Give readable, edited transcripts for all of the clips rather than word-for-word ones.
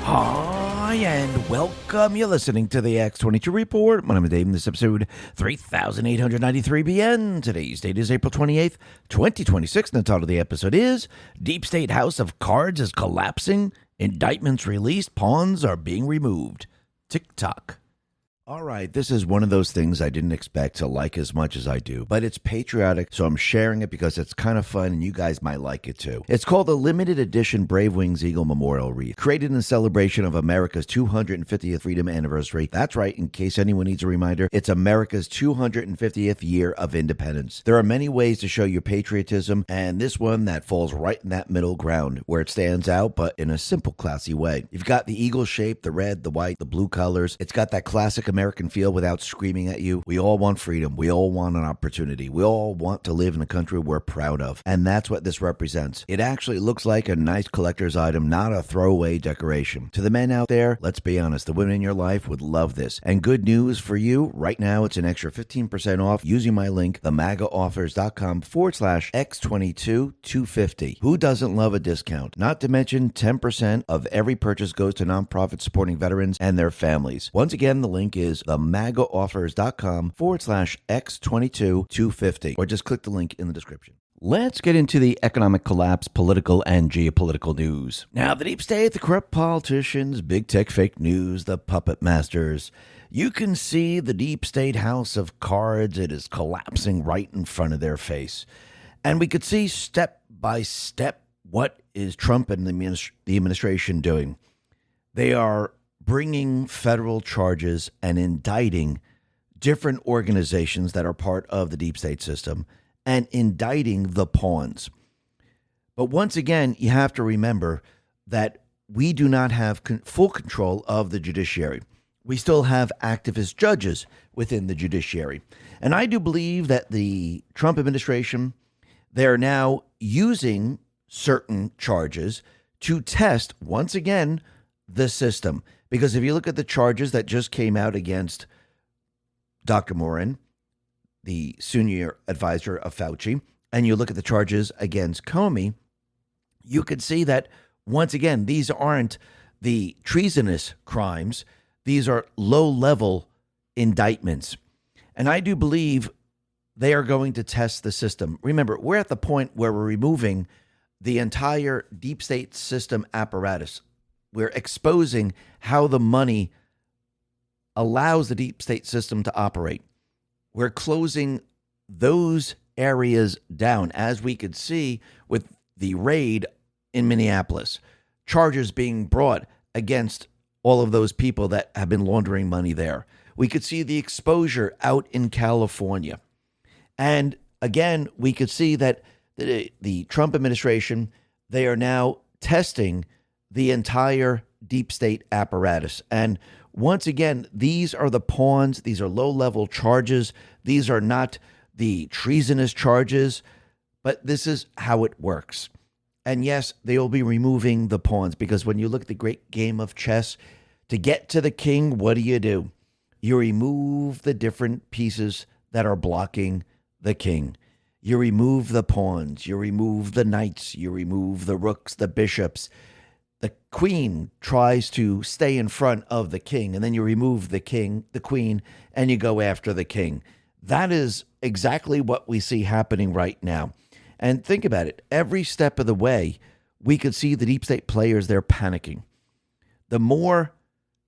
Hi, and welcome. You're listening to the X22 Report. My name is Dave, and this episode 3893 BN. Today's date is April 28th, 2026, and the title of the episode is Deep State House of Cards is Collapsing, Indictments Released, Pawns Are Being Removed. Tock. All right, this is one of those things I didn't expect to like as much as I do, but it's patriotic, so I'm sharing it because it's kind of fun and you guys might like it too. It's called the Limited Edition Brave Wings Eagle Memorial Wreath, created in celebration of America's 250th Freedom Anniversary. That's right, in case anyone needs a reminder, it's America's 250th year of independence. There are many ways to show your patriotism, and this one that falls right in that middle ground where it stands out, but in a simple, classy way. You've got the eagle shape, the red, the white, the blue colors. It's got that classic American feel without screaming at you. We all want freedom. We all want an opportunity. We all want to live in a country we're proud of. And that's what this represents. It actually looks like a nice collector's item, not a throwaway decoration. To the men out there, let's be honest, the women in your life would love this. And good news for you, right now it's an extra 15% off using my link, themagaoffers.com/X22 Who doesn't love a discount? Not to mention 10% of every purchase goes to nonprofits supporting veterans and their families. Once again, the link is themagaoffers.com/X22 or just click the link in the description. Let's get into the economic collapse, political and geopolitical news. Now, the deep state, the corrupt politicians, big tech fake news, the puppet masters. You can see the deep state house of cards. It is collapsing right in front of their face. And we could see step by step what is Trump and the administration doing. They are bringing federal charges and indicting different organizations that are part of the deep state system and indicting the pawns. But once again, you have to remember that we do not have full control of the judiciary. We still have activist judges within the judiciary. And I do believe that the Trump administration, they are now using certain charges to test, once again, the system. Because if you look at the charges that just came out against Dr. Morin, the senior advisor of Fauci, and you look at the charges against Comey, you could see that, once again, these aren't the treasonous crimes. These are low-level indictments. And I do believe they are going to test the system. Remember, we're at the point where we're removing the entire deep state system apparatus. We're exposing how the money allows the deep state system to operate. We're closing those areas down, as we could see with the raid in Minneapolis. Charges being brought against all of those people that have been laundering money there. We could see the exposure out in California. And again, we could see that the Trump administration, they are now testing the entire deep state apparatus. And once again, these are the pawns. These are low-level charges. These are not the treasonous charges, but this is how it works. And yes, they will be removing the pawns, because when you look at the great game of chess, to get to the king, what do? You remove the different pieces that are blocking the king. You remove the pawns. You remove the knights. You remove the rooks, the bishops. The queen tries to stay in front of the king, and then you remove the queen, and you go after the king. That is exactly what we see happening right now. And think about it. Every step of the way, we could see the deep state players, they're panicking. The more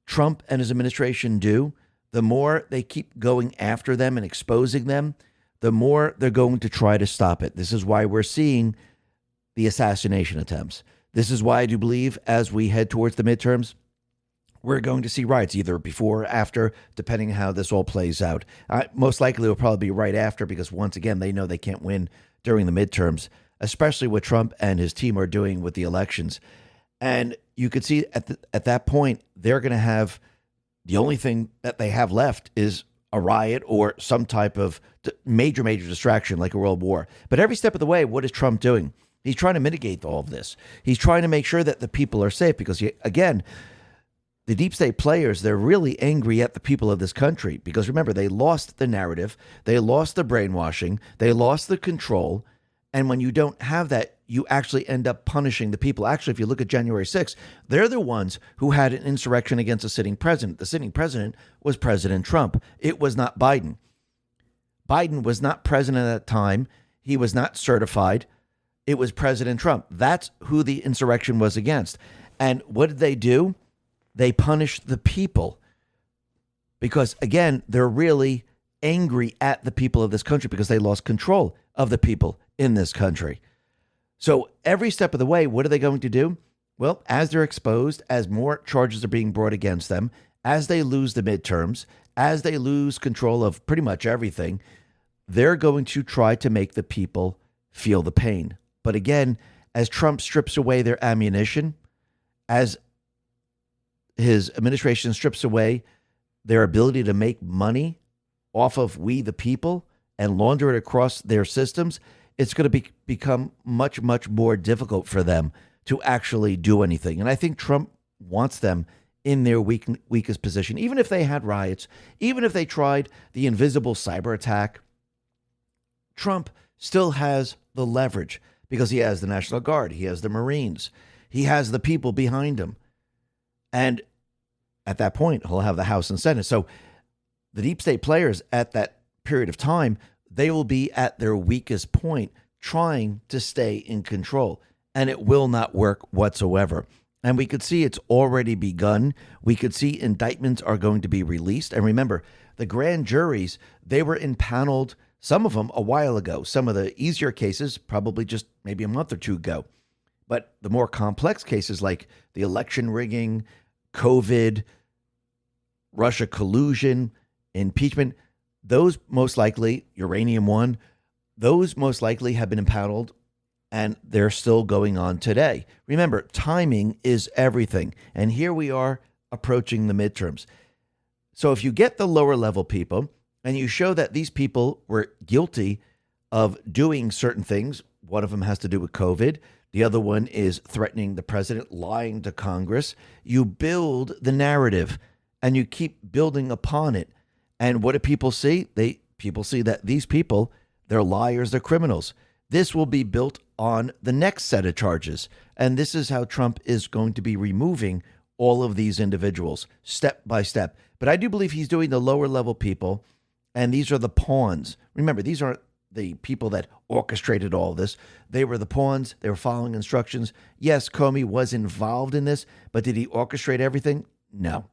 Trump and his administration do, the more they keep going after them and exposing them, the more they're going to try to stop it. This is why we're seeing the assassination attempts. This is why I do believe as we head towards the midterms, we're going to see riots either before or after, depending on how this all plays out. Most likely it will probably be right after, because once again, they know they can't win during the midterms, especially what Trump and his team are doing with the elections. And you could see at that point, they're going to have, the only thing that they have left is a riot or some type of major distraction like a world war. But every step of the way, what is Trump doing? He's trying to mitigate all of this. He's trying to make sure that the people are safe, because, again, the deep state players, they're really angry at the people of this country, because remember, they lost the narrative, they lost the brainwashing, they lost the control. And when you don't have that, you actually end up punishing the people. Actually, if you look at January 6th, they're the ones who had an insurrection against a sitting president. The sitting president was President Trump. It was not Biden. Biden was not president at that time. He was not certified. It was President Trump. That's who the insurrection was against. And what did they do? They punished the people because, again, they're really angry at the people of this country because they lost control of the people in this country. So every step of the way, what are they going to do? Well, as they're exposed, as more charges are being brought against them, as they lose the midterms, as they lose control of pretty much everything, they're going to try to make the people feel the pain. But again, as Trump strips away their ammunition, as his administration strips away their ability to make money off of we the people and launder it across their systems, it's going to become much, much more difficult for them to actually do anything. And I think Trump wants them in their weakest position. Even if they had riots, even if they tried the invisible cyber attack, Trump still has the leverage because he has the National Guard, he has the Marines, he has the people behind him. And at that point, he'll have the House and Senate. So the deep state players at that period of time, they will be at their weakest point trying to stay in control. And it will not work whatsoever. And we could see it's already begun. We could see indictments are going to be released. And remember, the grand juries, they were impaneled, some of them a while ago. Some of the easier cases, probably just maybe a month or two ago. But the more complex cases like the election rigging, COVID, Russia collusion, impeachment, those most likely, Uranium One, those most likely have been impaneled and they're still going on today. Remember, timing is everything. And here we are approaching the midterms. So if you get the lower level people and you show that these people were guilty of doing certain things, one of them has to do with COVID, the other one is threatening the president, lying to Congress, you build the narrative and you keep building upon it. And what do people see? People see that these people, they're liars, they're criminals. This will be built on the next set of charges. And this is how Trump is going to be removing all of these individuals step by step. But I do believe he's doing the lower level people, and these are the pawns. Remember, these aren't the people that orchestrated all this. They were the pawns. They were following instructions. Yes, Comey was involved in this, but did he orchestrate everything? No.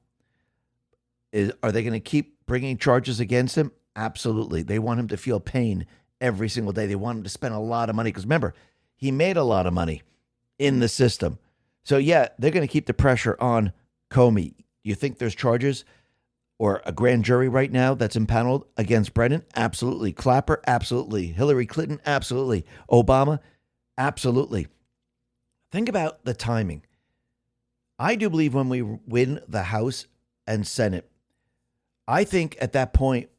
Are they going to keep bringing charges against him? Absolutely. They want him to feel pain every single day. They want him to spend a lot of money because remember, he made a lot of money in the system. So yeah, they're going to keep the pressure on Comey. You think there's charges or a grand jury right now that's impaneled against Brennan? Absolutely. Clapper? Absolutely. Hillary Clinton? Absolutely. Obama? Absolutely. Think about the timing. I do believe when we win the House and Senate, I think at that point,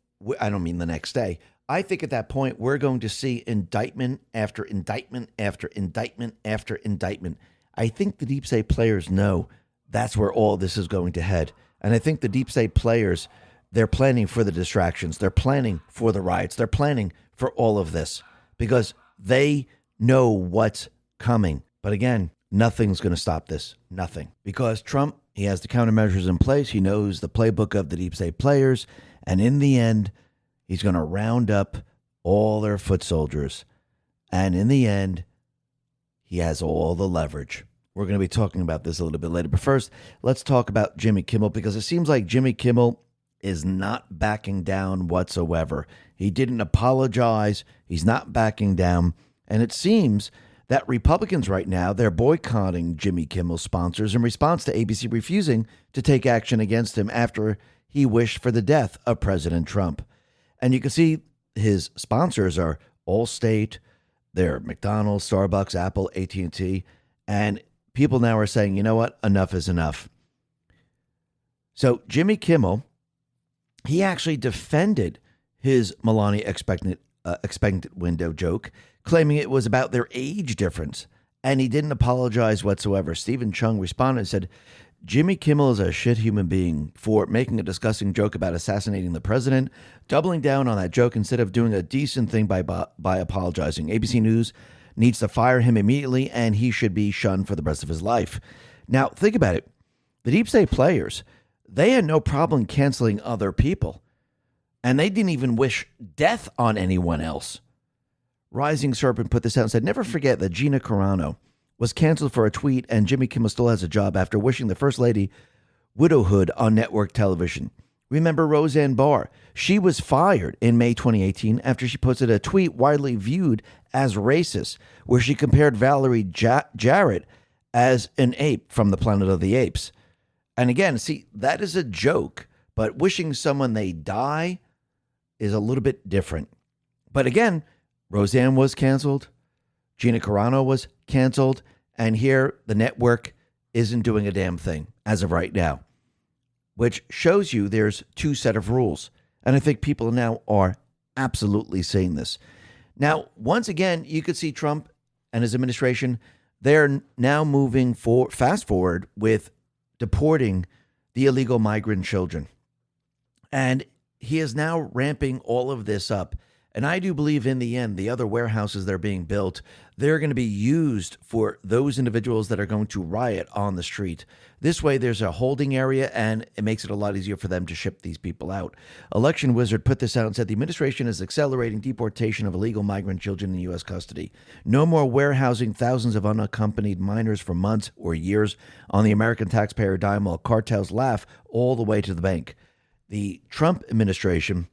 I don't mean the next day, I think at that point, we're going to see indictment after indictment after indictment after indictment. I think the deep state players know that's where all this is going to head. And I think the deep state players, they're planning for the distractions. They're planning for the riots. They're planning for all of this because they know what's coming. But again, nothing's going to stop this. Nothing. Because Trump, he has the countermeasures in place. He knows the playbook of the deep state players. And in the end, he's going to round up all their foot soldiers. And in the end, he has all the leverage. We're going to be talking about this a little bit later. But first, let's talk about Jimmy Kimmel because it seems like Jimmy Kimmel is not backing down whatsoever. He didn't apologize. He's not backing down. And it seems that Republicans right now, they're boycotting Jimmy Kimmel's sponsors in response to ABC refusing to take action against him after he wished for the death of President Trump. And you can see his sponsors are Allstate, they're McDonald's, Starbucks, Apple, AT&T, and people now are saying, you know what, enough is enough. So Jimmy Kimmel, he actually defended his Melania expectant window joke, claiming it was about their age difference, and he didn't apologize whatsoever. Stephen Chung responded and said, Jimmy Kimmel is a shit human being for making a disgusting joke about assassinating the president, doubling down on that joke instead of doing a decent thing by apologizing. ABC News needs to fire him immediately, and he should be shunned for the rest of his life. Now, think about it. The deep state players, they had no problem canceling other people, and they didn't even wish death on anyone else. Rising Serpent put this out and said, never forget that Gina Carano was canceled for a tweet, and Jimmy Kimmel still has a job after wishing the First Lady widowhood on network television. Remember Roseanne Barr? She was fired in May 2018 after she posted a tweet widely viewed as racist, where she compared Valerie Jarrett as an ape from the Planet of the Apes. And again, see, that is a joke, but wishing someone they die is a little bit different. But again, Roseanne was canceled, Gina Carano was canceled, and here the network isn't doing a damn thing as of right now, which shows you there's two set of rules. And I think people now are absolutely seeing this. Now, once again, you could see Trump and his administration, they're now moving fast forward with deporting the illegal migrant children. And he is now ramping all of this up. And I do believe in the end, the other warehouses that are being built, they're going to be used for those individuals that are going to riot on the street. This way, there's a holding area, and it makes it a lot easier for them to ship these people out. Election Wizard put this out and said the administration is accelerating deportation of illegal migrant children in U.S. custody. No more warehousing thousands of unaccompanied minors for months or years on the American taxpayer dime while cartels laugh all the way to the bank. The Trump administration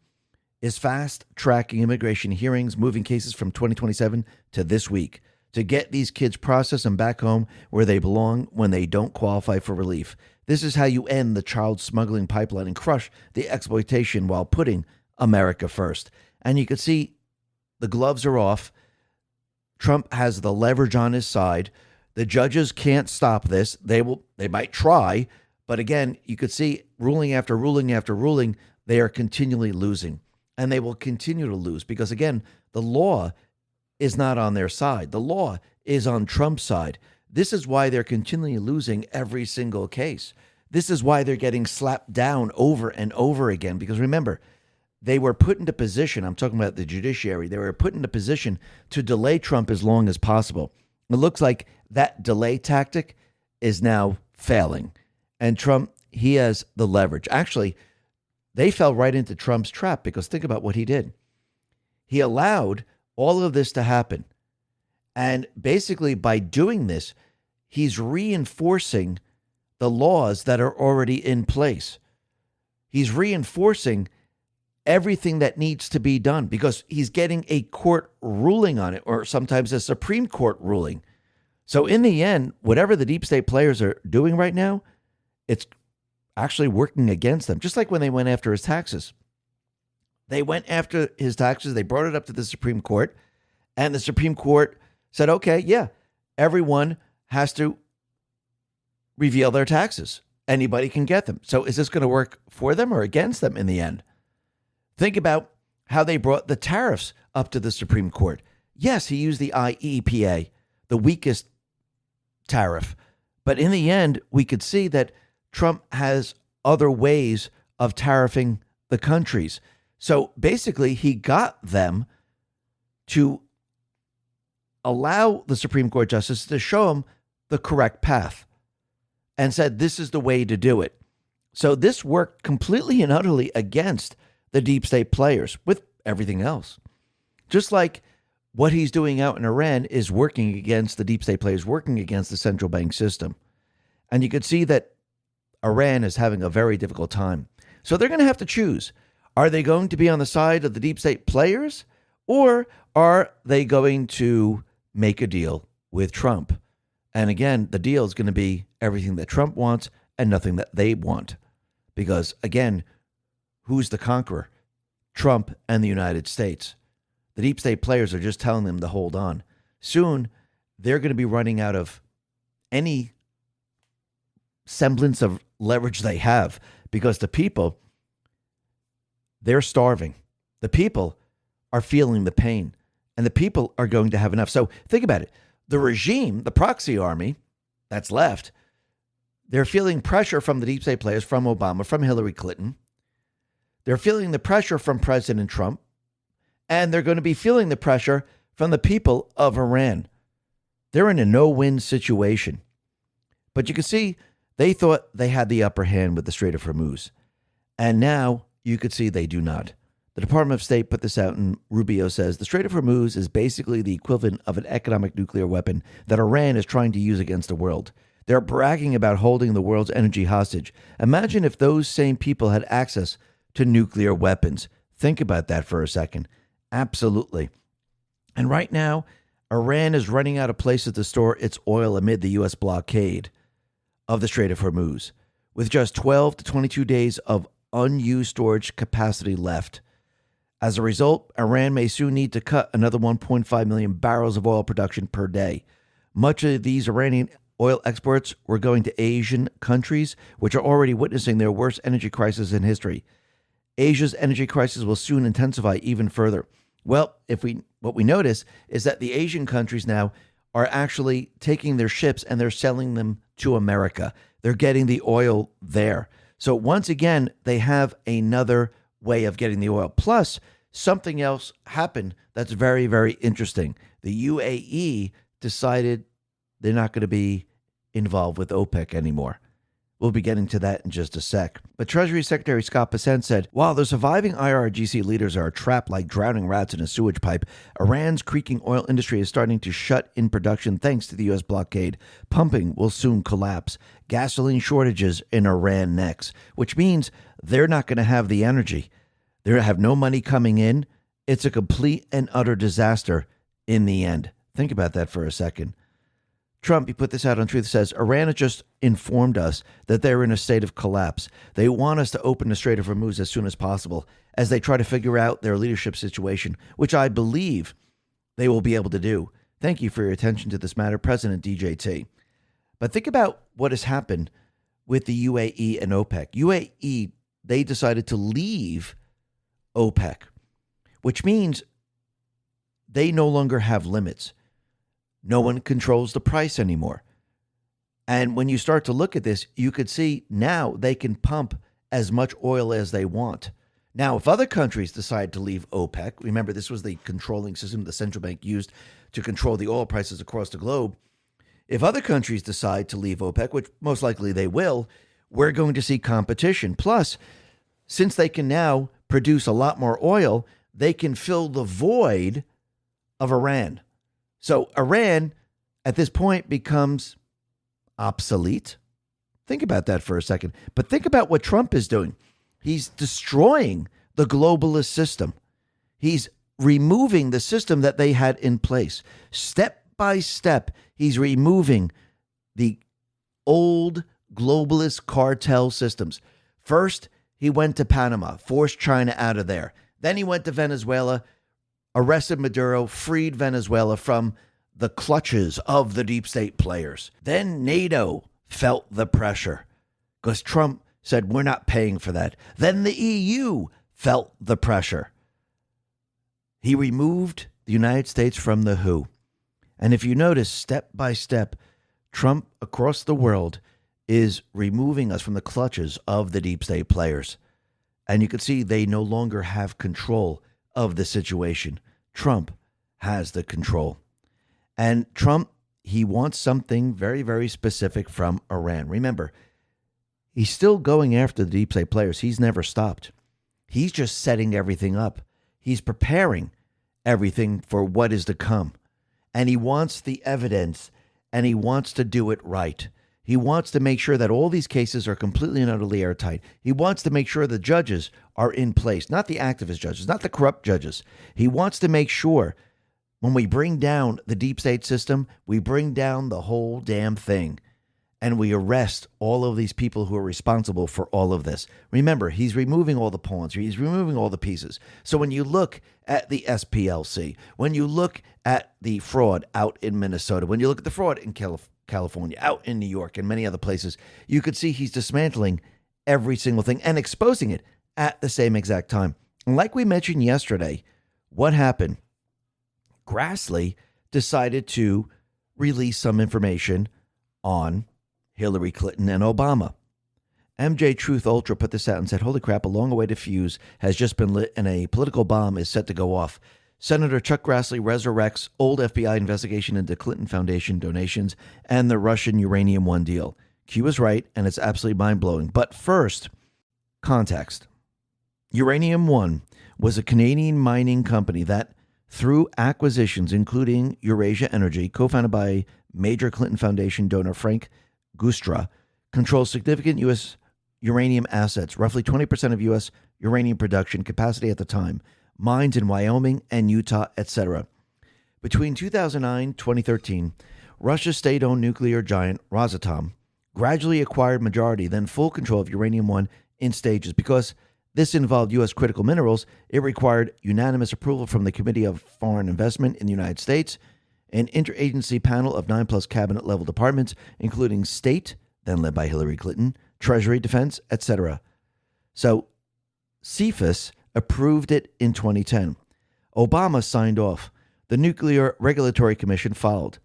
is fast-tracking immigration hearings, moving cases from 2027 to this week to get these kids processed and back home where they belong when they don't qualify for relief. This is how you end the child smuggling pipeline and crush the exploitation while putting America first. And you can see the gloves are off. Trump has the leverage on his side. The judges can't stop this. They might try, but again, you could see ruling after ruling after ruling, they are continually losing. And they will continue to lose because, again, the law is not on their side. The law is on Trump's side. This is why they're continually losing every single case. This is why they're getting slapped down over and over again. Because remember, they were put into position. I'm talking about the judiciary. They were put into position to delay Trump as long as possible. It looks like that delay tactic is now failing. And Trump, he has the leverage. Actually, they fell right into Trump's trap because think about what he did. He allowed all of this to happen. And basically by doing this, he's reinforcing the laws that are already in place. He's reinforcing everything that needs to be done because he's getting a court ruling on it, or sometimes a Supreme Court ruling. So in the end, whatever the deep state players are doing right now, it's actually working against them. Just like when they went after his taxes. They went after his taxes. They brought it up to the Supreme Court. And the Supreme Court said, okay, yeah, everyone has to reveal their taxes. Anybody can get them. So is this going to work for them or against them in the end? Think about how they brought the tariffs up to the Supreme Court. Yes, he used the IEPA, the weakest tariff. But in the end, we could see that Trump has other ways of tariffing the countries. So basically, he got them to allow the Supreme Court justice to show him the correct path and said, this is the way to do it. So this worked completely and utterly against the deep state players with everything else. Just like what he's doing out in Iran is working against the deep state players, working against the central bank system. And you could see that Iran is having a very difficult time. So they're going to have to choose. Are they going to be on the side of the deep state players, or are they going to make a deal with Trump? And again, the deal is going to be everything that Trump wants and nothing that they want. Because again, who's the conqueror? Trump and the United States. The deep state players are just telling them to hold on. Soon, they're going to be running out of any semblance of leverage they have because the people, they're starving. The people are feeling the pain and the people are going to have enough. So think about it. The regime, the proxy army that's left, they're feeling pressure from the deep state players, from Obama, from Hillary Clinton. They're feeling the pressure from President Trump, and they're going to be feeling the pressure from the people of Iran. They're in a no-win situation. But you can see they thought they had the upper hand with the Strait of Hormuz. And now you could see they do not. The Department of State put this out, and Rubio says the Strait of Hormuz is basically the equivalent of an economic nuclear weapon that Iran is trying to use against the world. They're bragging about holding the world's energy hostage. Imagine if those same people had access to nuclear weapons. Think about that for a second. Absolutely. And right now, Iran is running out of places to store its oil amid the U.S. blockade of the Strait of Hormuz, with just 12 to 22 days of unused storage capacity left. As a result, Iran may soon need to cut another 1.5 million barrels of oil production per day. Much of these Iranian oil exports were going to Asian countries, which are already witnessing their worst energy crisis in history. Asia's energy crisis will soon intensify even further. Well, what we notice is that the Asian countries now are actually taking their ships and they're selling them to America. They're getting the oil there. So once again, they have another way of getting the oil. Plus, something else happened that's very, very interesting. The UAE decided they're not going to be involved with OPEC anymore. We'll be getting to that in just a sec. But Treasury Secretary Scott Bessent said, while the surviving IRGC leaders are trapped like drowning rats in a sewage pipe, Iran's creaking oil industry is starting to shut in production thanks to the U.S. blockade. Pumping will soon collapse. Gasoline shortages in Iran next, which means they're not going to have the energy. They have no money coming in. It's a complete and utter disaster in the end. Think about that for a second. Trump, he put this out on Truth, says, Iran has just informed us that they're in a state of collapse. They want us to open the Strait of Hormuz as soon as possible as they try to figure out their leadership situation, which I believe they will be able to do. Thank you for your attention to this matter, President DJT. But think about what has happened with the UAE and OPEC. UAE, they decided to leave OPEC, which means they no longer have limits. No one controls the price anymore. And when you start to look at this, you could see now they can pump as much oil as they want. Now, if other countries decide to leave OPEC, remember this was the controlling system the central bank used to control the oil prices across the globe. If other countries decide to leave OPEC, which most likely they will, we're going to see competition. Plus, since they can now produce a lot more oil, they can fill the void of Iran. So Iran, at this point, becomes obsolete. Think about that for a second. But think about what Trump is doing. He's destroying the globalist system. He's removing the system that they had in place. Step by step, he's removing the old globalist cartel systems. First, he went to Panama, forced China out of there. Then he went to Venezuela, arrested Maduro, freed Venezuela from the clutches of the deep state players. Then NATO felt the pressure because Trump said, we're not paying for that. Then the EU felt the pressure. He removed the United States from the WHO. And if you notice, step by step, Trump across the world is removing us from the clutches of the deep state players. And you can see they no longer have control of the situation. Trump has the control. And Trump, he wants something very, very specific from Iran. Remember, he's still going after the deep state players. He's never stopped. He's just setting everything up. He's preparing everything for what is to come. And he wants the evidence, and he wants to do it right. He wants to make sure that all these cases are completely and utterly airtight. He wants to make sure the judges are in place, not the activist judges, not the corrupt judges. He wants to make sure when we bring down the deep state system, we bring down the whole damn thing. And we arrest all of these people who are responsible for all of this. Remember, he's removing all the pawns. He's removing all the pieces. So when you look at the SPLC, when you look at the fraud out in Minnesota, when you look at the fraud in California, out in New York, and many other places, you could see he's dismantling every single thing and exposing it at the same exact time. And like we mentioned yesterday, what happened? Grassley decided to release some information on Hillary Clinton and Obama. MJ Truth Ultra put this out and said, holy crap, a long-awaited fuse has just been lit and a political bomb is set to go off. Senator Chuck Grassley resurrects old FBI investigation into Clinton Foundation donations and the Russian Uranium One deal. Q is right, and it's absolutely mind-blowing. But first, context. Uranium One was a Canadian mining company that, through acquisitions, including Eurasia Energy, co-founded by major Clinton Foundation donor Frank Gustra, controls significant U.S. uranium assets, roughly 20% of U.S. uranium production capacity at the time, mines in Wyoming and Utah, etc. Between 2009 and 2013, Russia's state-owned nuclear giant Rosatom gradually acquired majority, then full control of Uranium One in stages. Because this involved U.S. critical minerals, it required unanimous approval from the Committee of Foreign Investment in the United States, an interagency panel of 9+ cabinet-level departments, including State, then led by Hillary Clinton, Treasury, Defense, etc. So, CFIUS approved it in 2010. Obama signed off. The Nuclear Regulatory Commission followed.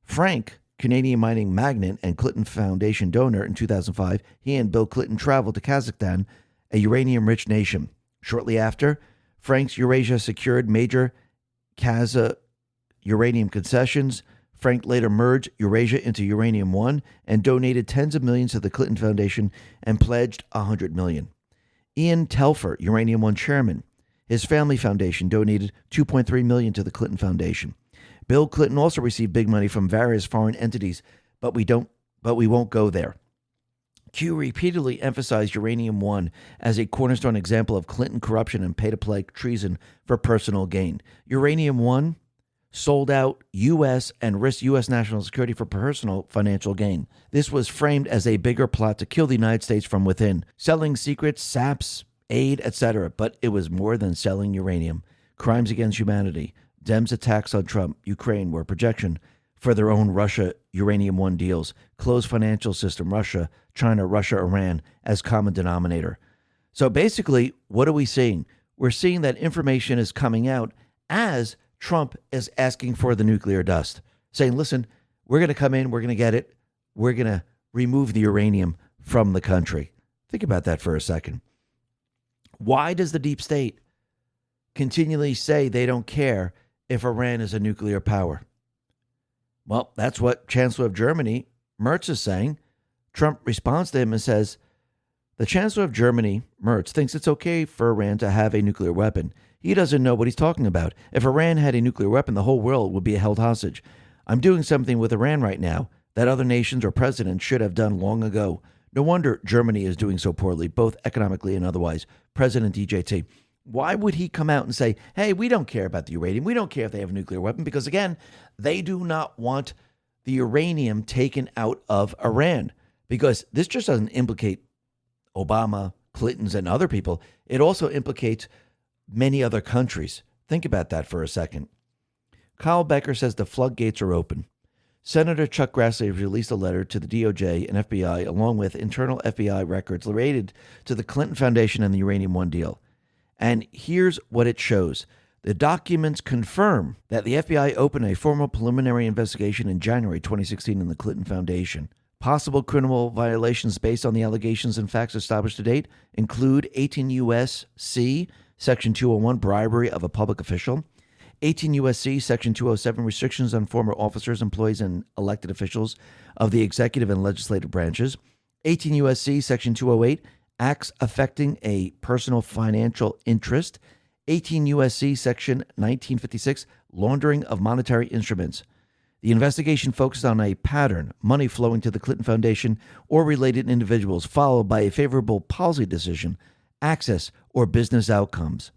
Frank, Canadian mining magnate and Clinton Foundation donor in 2005, he and Bill Clinton traveled to Kazakhstan, a uranium-rich nation. Shortly after, Frank's Eurasia secured major Kazakh uranium concessions. Frank later merged Eurasia into Uranium One and donated tens of millions to the Clinton Foundation and pledged $100 million. Ian Telfer, Uranium One chairman, his family foundation donated $2.3 million to the Clinton Foundation. Bill Clinton also received big money from various foreign entities, but we won't go there. Q repeatedly emphasized Uranium One as a cornerstone example of Clinton corruption and pay-to-play treason for personal gain. Uranium One sold out U.S. and risked U.S. national security for personal financial gain. This was framed as a bigger plot to kill the United States from within, selling secrets, saps, aid, etc. But it was more than selling uranium. Crimes against humanity, Dems' attacks on Trump, Ukraine were projection for their own Russia Uranium One deals, closed financial system, Russia, China, Russia, Iran as common denominator. So basically, what are we seeing? We're seeing that information is coming out as Trump is asking for the nuclear dust, saying, listen, we're going to come in, we're going to get it, we're going to remove the uranium from the country. Think about that for a second. Why does the deep state continually say they don't care if Iran is a nuclear power? Well, that's what Chancellor of Germany, Merz, is saying. Trump responds to him and says, the Chancellor of Germany, Merz, thinks it's okay for Iran to have a nuclear weapon. He doesn't know what he's talking about. If Iran had a nuclear weapon, the whole world would be held hostage. I'm doing something with Iran right now that other nations or presidents should have done long ago. No wonder Germany is doing so poorly, both economically and otherwise. President DJT. Why would he come out and say, hey, we don't care about the uranium. We don't care if they have a nuclear weapon, because, again, they do not want the uranium taken out of Iran, because this just doesn't implicate Obama, Clinton's, and other people. It also implicates many other countries. Think about that for a second. Kyle Becker says the floodgates are open. Senator Chuck Grassley has released a letter to the DOJ and FBI, along with internal FBI records related to the Clinton Foundation and the Uranium One deal. And here's what it shows. The documents confirm that the FBI opened a formal preliminary investigation in January 2016 in the Clinton Foundation. Possible criminal violations based on the allegations and facts established to date include 18 U.S.C. Section 201, bribery of a public official, 18 U.S.C. Section 207, restrictions on former officers, employees, and elected officials of the executive and legislative branches, 18 U.S.C. Section 208, acts affecting a personal financial interest, 18 U.S.C. Section 1956, laundering of monetary instruments. The investigation focused on a pattern, money flowing to the Clinton Foundation or related individuals, followed by a favorable policy decision, access, or business outcomes.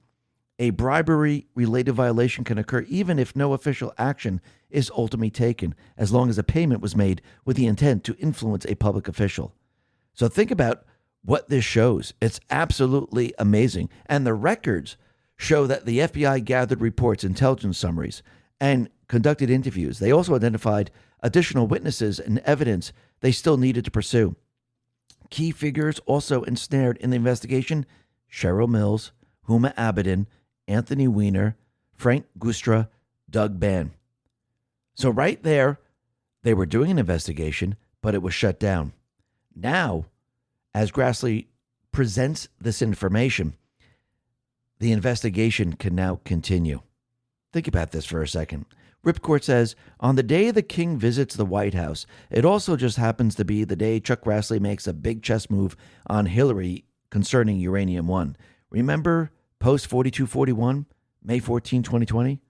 A bribery-related violation can occur even if no official action is ultimately taken, as long as a payment was made with the intent to influence a public official. So think about what this shows. It's absolutely amazing. And the records show that the FBI gathered reports, intelligence summaries, and conducted interviews. They also identified additional witnesses and evidence they still needed to pursue. Key figures also ensnared in the investigation: Cheryl Mills, Huma Abedin, Anthony Weiner, Frank Gustra, Doug Bann. So right there, they were doing an investigation, but it was shut down. Now, as Grassley presents this information, the investigation can now continue. Think about this for a second. Ripcord says, on the day the king visits the White House, it also just happens to be the day Chuck Grassley makes a big chess move on Hillary concerning Uranium One. Remember post 4241, May 14, 2020?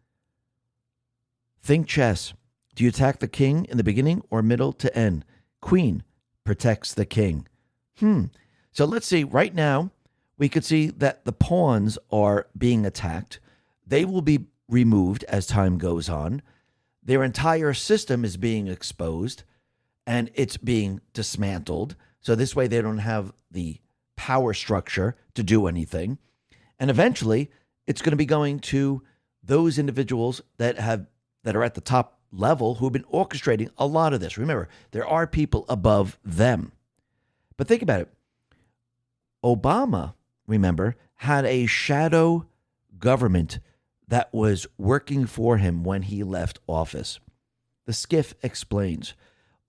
Think chess. Do you attack the king in the beginning or middle to end? Queen protects the king. So let's see. Right now, we could see that the pawns are being attacked. They will be removed as time goes on. Their entire system is being exposed and it's being dismantled. So this way they don't have the power structure to do anything. And eventually it's going to be going to those individuals that are at the top level who have been orchestrating a lot of this. Remember, there are people above them. But think about it. Obama, remember, had a shadow government that was working for him when he left office. The Skiff explains,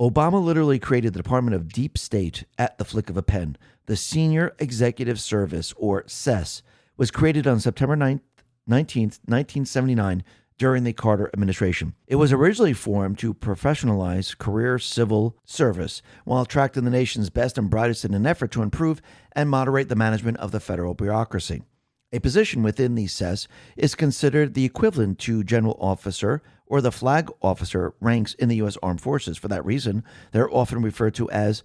Obama literally created the Department of Deep State at the flick of a pen. The Senior Executive Service, or SES, was created on September 19th, 1979, during the Carter administration. It was originally formed to professionalize career civil service while attracting the nation's best and brightest in an effort to improve and moderate the management of the federal bureaucracy. A position within the SES is considered the equivalent to general officer or the flag officer ranks in the U.S. Armed Forces. For that reason, they're often referred to as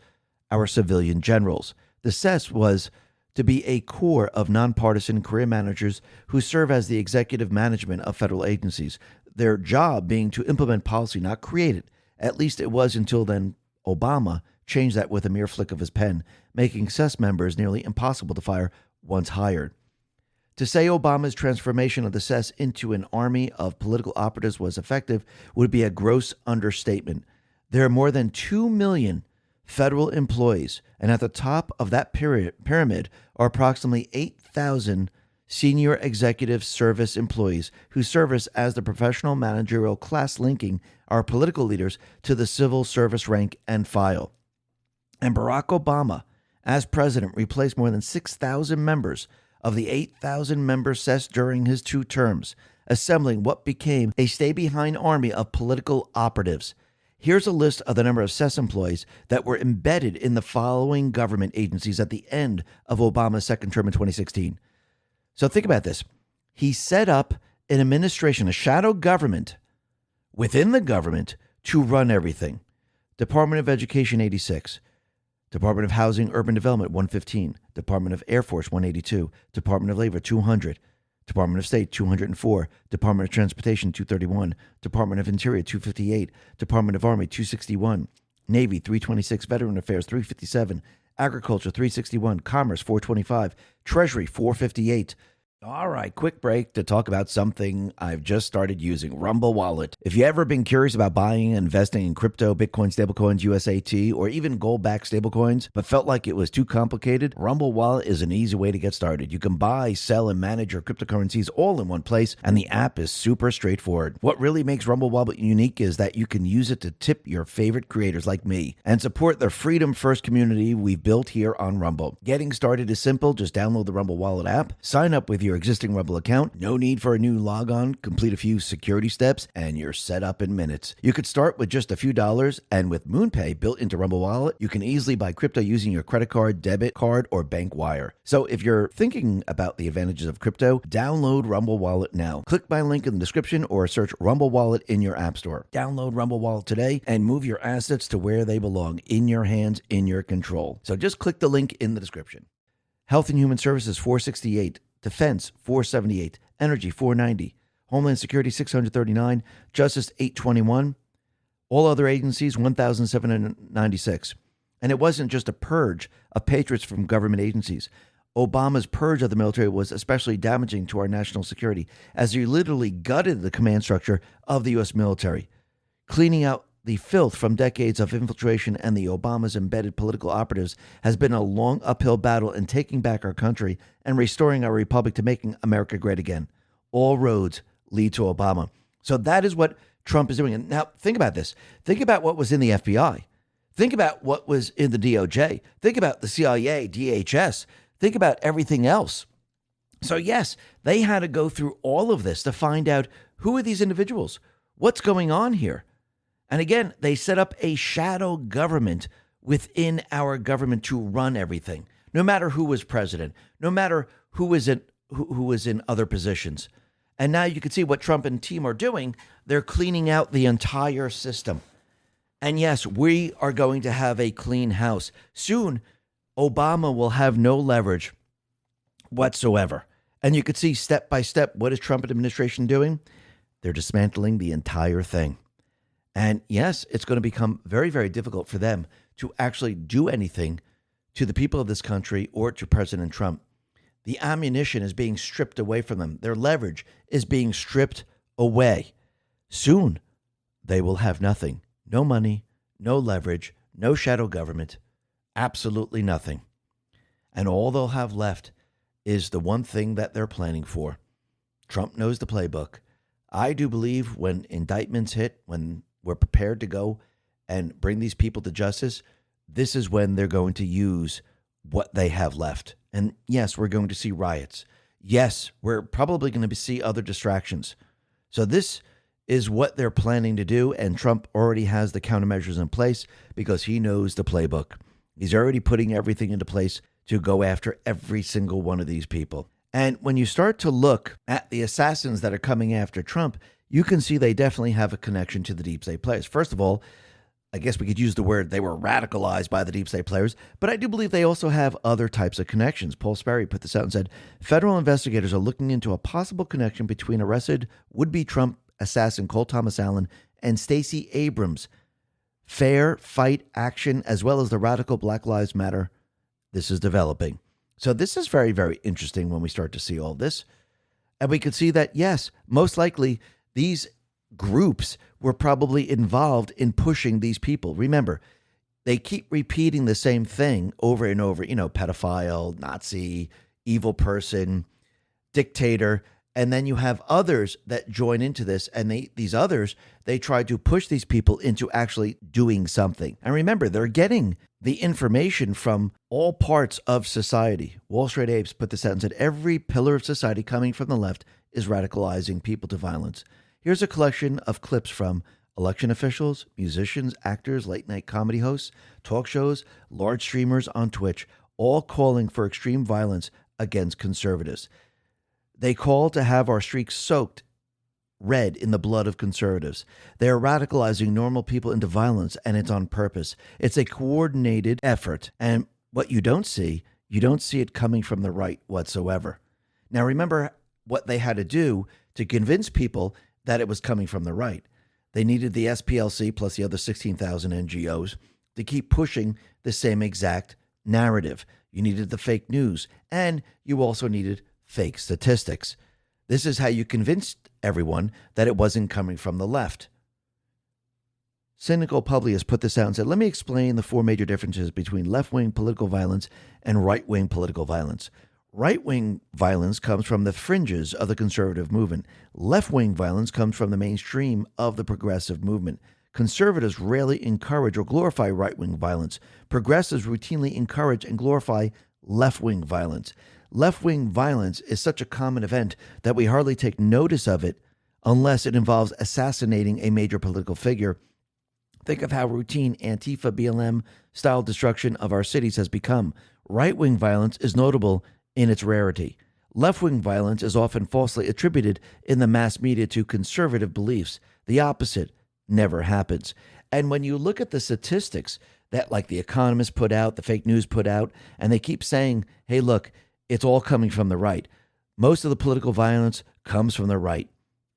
our civilian generals. The SES was to be a core of nonpartisan career managers who serve as the executive management of federal agencies, their job being to implement policy, not create it. At least it was until then. Obama changed that with a mere flick of his pen, making SES members nearly impossible to fire once hired. To say Obama's transformation of the SES into an army of political operatives was effective would be a gross understatement. There are more than 2 million federal employees, and at the top of that pyramid are approximately 8,000 senior executive service employees who service as the professional managerial class linking our political leaders to the civil service rank and file. And Barack Obama, as president, replaced more than 6,000 members of the 8,000-member SES during his 2 terms, assembling what became a stay-behind army of political operatives. Here's a list of the number of SES employees that were embedded in the following government agencies at the end of Obama's second term in 2016. So think about this. He set up an administration, a shadow government within the government to run everything. Department of Education, 86. Department of Housing, Urban Development, 115. Department of Air Force, 182. Department of Labor, 200. Department of State, 204. Department of Transportation, 231. Department of Interior, 258. Department of Army, 261. Navy, 326. Veteran Affairs, 357. Agriculture, 361. Commerce, 425. Treasury, 458. All right, quick break to talk about something I've just started using, Rumble Wallet. If you've ever been curious about buying and investing in crypto, Bitcoin, stablecoins, USAT, or even gold-backed stablecoins, but felt like it was too complicated, Rumble Wallet is an easy way to get started. You can buy, sell, and manage your cryptocurrencies all in one place, and the app is super straightforward. What really makes Rumble Wallet unique is that you can use it to tip your favorite creators like me and support the freedom-first community we've built here on Rumble. Getting started is simple. Just download the Rumble Wallet app, sign up with your existing Rumble account, no need for a new logon, complete a few security steps, and you're set up in minutes. You could start with just a few dollars, and with MoonPay built into Rumble Wallet, you can easily buy crypto using your credit card, debit card, or bank wire. So if you're thinking about the advantages of crypto, download Rumble Wallet now. Click my link in the description or search Rumble Wallet in your app store. Download Rumble Wallet today and move your assets to where they belong, in your hands, in your control. So just click the link in the description. Health and Human Services, 468. Defense, 478. Energy, 490. Homeland Security, 639. Justice, 821. All other agencies, 1,796. And it wasn't just a purge of patriots from government agencies. Obama's purge of the military was especially damaging to our national security, as he literally gutted the command structure of the U.S. military, cleaning out the filth from decades of infiltration, and the Obama's embedded political operatives has been a long uphill battle in taking back our country and restoring our republic to making America great again. All roads lead to Obama. So that is what Trump is doing. And now think about this. Think about what was in the FBI. Think about what was in the DOJ. Think about the CIA, DHS. Think about everything else. So yes, they had to go through all of this to find out Who are these individuals? What's going on here? And again, they set up a shadow government within our government to run everything, no matter who was president, no matter who was in other positions. And now you can see what Trump and team are doing. They're cleaning out the entire system. And yes, we are going to have a clean house. Soon, Obama will have no leverage whatsoever. And you could see step by step, what is Trump administration doing? They're dismantling the entire thing. And yes, it's going to become very, very difficult for them to actually do anything to the people of this country or to President Trump. The ammunition is being stripped away from them. Their leverage is being stripped away. Soon, they will have nothing. No money, no leverage, no shadow government, absolutely nothing. And all they'll have left is the one thing that they're planning for. Trump knows the playbook. I do believe when indictments hit, when we're prepared to go and bring these people to justice, this is when they're going to use what they have left. And yes, we're going to see riots. Yes, we're probably going to see other distractions. So this is what they're planning to do, and Trump already has the countermeasures in place because he knows the playbook. He's already putting everything into place to go after every single one of these people. And when you start to look at the assassins that are coming after Trump, you can see they definitely have a connection to the deep state players. First of all, I guess we could use the word they were radicalized by the deep state players, but I do believe they also have other types of connections. Paul Sperry put this out and said, federal investigators are looking into a possible connection between arrested would-be Trump assassin Cole Thomas Allen and Stacey Abrams. Fair fight action, as well as the radical Black Lives Matter. This is developing. So this is very, very interesting when we start to see all this. And we could see that, yes, most likely these groups were probably involved in pushing these people. Remember, they keep repeating the same thing over and over, pedophile, Nazi, evil person, dictator. And then you have others that join into this, and these others, they try to push these people into actually doing something. And remember, they're getting the information from all parts of society. Wall Street Apes put this out and said, every pillar of society coming from the left is radicalizing people to violence. Here's a collection of clips from election officials, musicians, actors, late-night comedy hosts, talk shows, large streamers on Twitch, all calling for extreme violence against conservatives. They call to have our streets soaked red in the blood of conservatives. They are radicalizing normal people into violence, and it's on purpose. It's a coordinated effort. And what you don't see it coming from the right whatsoever. Now, remember what they had to do to convince people that it was coming from the right. They needed the SPLC plus the other 16,000 NGOs to keep pushing the same exact narrative. You needed the fake news, and you also needed fake statistics. This is how you convinced everyone that it wasn't coming from the left. Cynical Publius put this out and said, let me explain the four major differences between left-wing political violence and right-wing political violence. Right-wing violence comes from the fringes of the conservative movement. Left-wing violence comes from the mainstream of the progressive movement. Conservatives rarely encourage or glorify right-wing violence. Progressives routinely encourage and glorify left-wing violence. Left-wing violence is such a common event that we hardly take notice of it unless it involves assassinating a major political figure. Think of how routine Antifa BLM style destruction of our cities has become. Right-wing violence is notable in its rarity. Left-wing violence is often falsely attributed in the mass media to conservative beliefs. The opposite never happens. And when you look at the statistics that like The Economist put out, the fake news put out, and they keep saying, hey, look, it's all coming from the right. Most of the political violence comes from the right.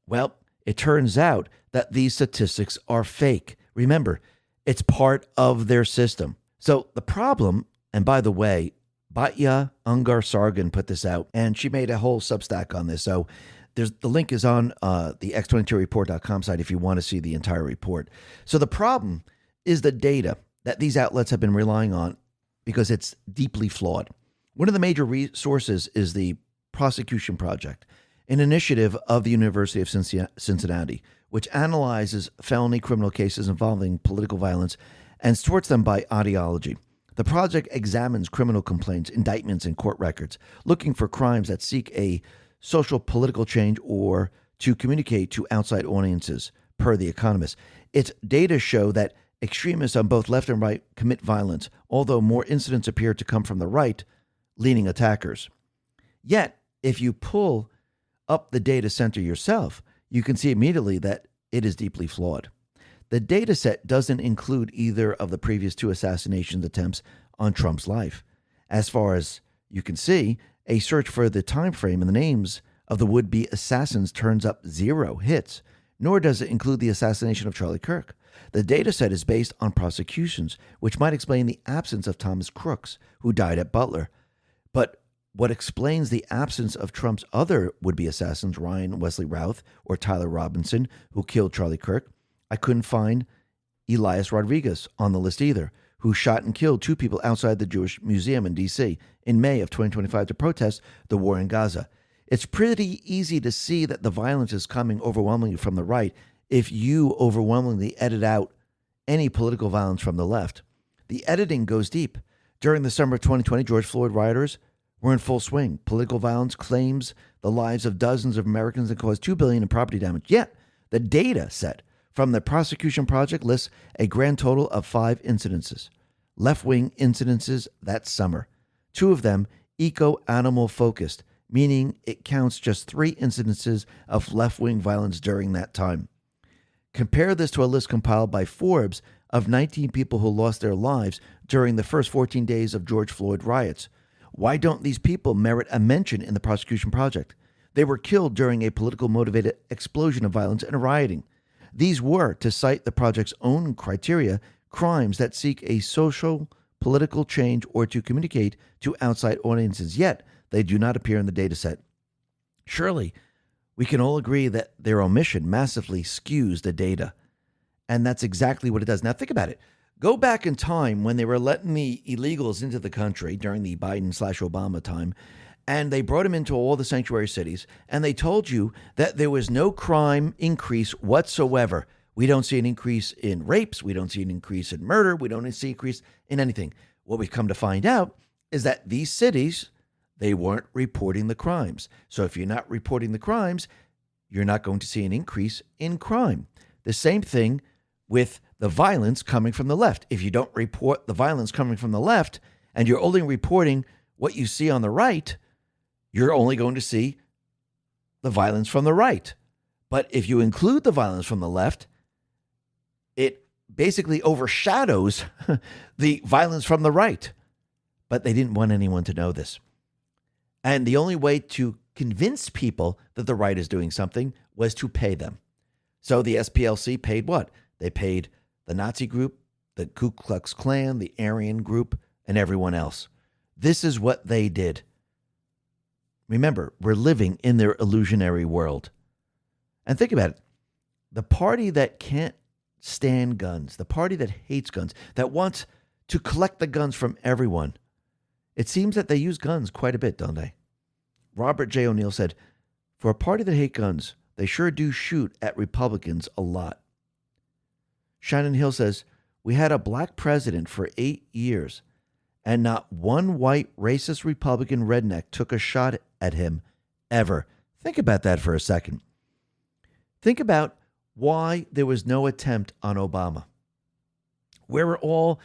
Well, it turns out that these statistics are fake. Remember, it's part of their system. So the problem, and by the way, Batya Ungar Sargon put this out, and she made a whole Substack on this. So the link is on the X22Report.com site if you want to see the entire report. So the problem is the data that these outlets have been relying on because it's deeply flawed. One of the major resources is the Prosecution Project, an initiative of the University of Cincinnati, which analyzes felony criminal cases involving political violence and sorts them by ideology. The project examines criminal complaints, indictments, and court records, looking for crimes that seek a social political change or to communicate to outside audiences, per The Economist. Its data show that extremists on both left and right commit violence, although more incidents appear to come from the right-leaning attackers. Yet, if you pull up the data center yourself, you can see immediately that it is deeply flawed. The data set doesn't include either of the previous 2 assassination attempts on Trump's life. As far as you can see, a search for the time frame and the names of the would-be assassins turns up 0 hits, nor does it include the assassination of Charlie Kirk. The data set is based on prosecutions, which might explain the absence of Thomas Crooks, who died at Butler. But what explains the absence of Trump's other would-be assassins, Ryan Wesley Routh or Tyler Robinson, who killed Charlie Kirk? I couldn't find Elias Rodriguez on the list either, who shot and killed 2 people outside the Jewish Museum in D.C. in May of 2025 to protest the war in Gaza. It's pretty easy to see that the violence is coming overwhelmingly from the right if you overwhelmingly edit out any political violence from the left. The editing goes deep. During the summer of 2020, George Floyd rioters were in full swing. Political violence claims the lives of dozens of Americans and caused $2 billion in property damage. Yet, the data set from the Prosecution Project lists a grand total of 5 incidences, left-wing incidences that summer. 2 of them eco-animal focused, meaning it counts just 3 incidences of left-wing violence during that time. Compare this to a list compiled by Forbes of 19 people who lost their lives during the first 14 days of George Floyd riots. Why don't these people merit a mention in the Prosecution Project? They were killed during a political-motivated explosion of violence and rioting. These were, to cite the project's own criteria, crimes that seek a social, political change or to communicate to outside audiences, yet they do not appear in the data set. Surely, we can all agree that their omission massively skews the data. And that's exactly what it does. Now, think about it. Go back in time when they were letting the illegals into the country during the Biden/Obama time, and they brought them into all the sanctuary cities, and they told you that there was no crime increase whatsoever. We don't see an increase in rapes. We don't see an increase in murder. We don't see an increase in anything. What we've come to find out is that these cities, they weren't reporting the crimes. So if you're not reporting the crimes, you're not going to see an increase in crime. The same thing with the violence coming from the left. If you don't report the violence coming from the left, and you're only reporting what you see on the right, you're only going to see the violence from the right. But if you include the violence from the left, it basically overshadows the violence from the right. But they didn't want anyone to know this. And the only way to convince people that the right is doing something was to pay them. So the SPLC paid what? They paid the Nazi group, the Ku Klux Klan, the Aryan group, and everyone else. This is what they did. Remember, we're living in their illusionary world. And think about it. The party that can't stand guns, the party that hates guns, that wants to collect the guns from everyone, it seems that they use guns quite a bit, don't they? Robert J. O'Neill said, for a party that hates guns, they sure do shoot at Republicans a lot. Shannon Hill says, we had a black president for 8 years, and not one white racist Republican redneck took a shot at him ever. Think about that for a second. Think about why there was no attempt on Obama. Where were all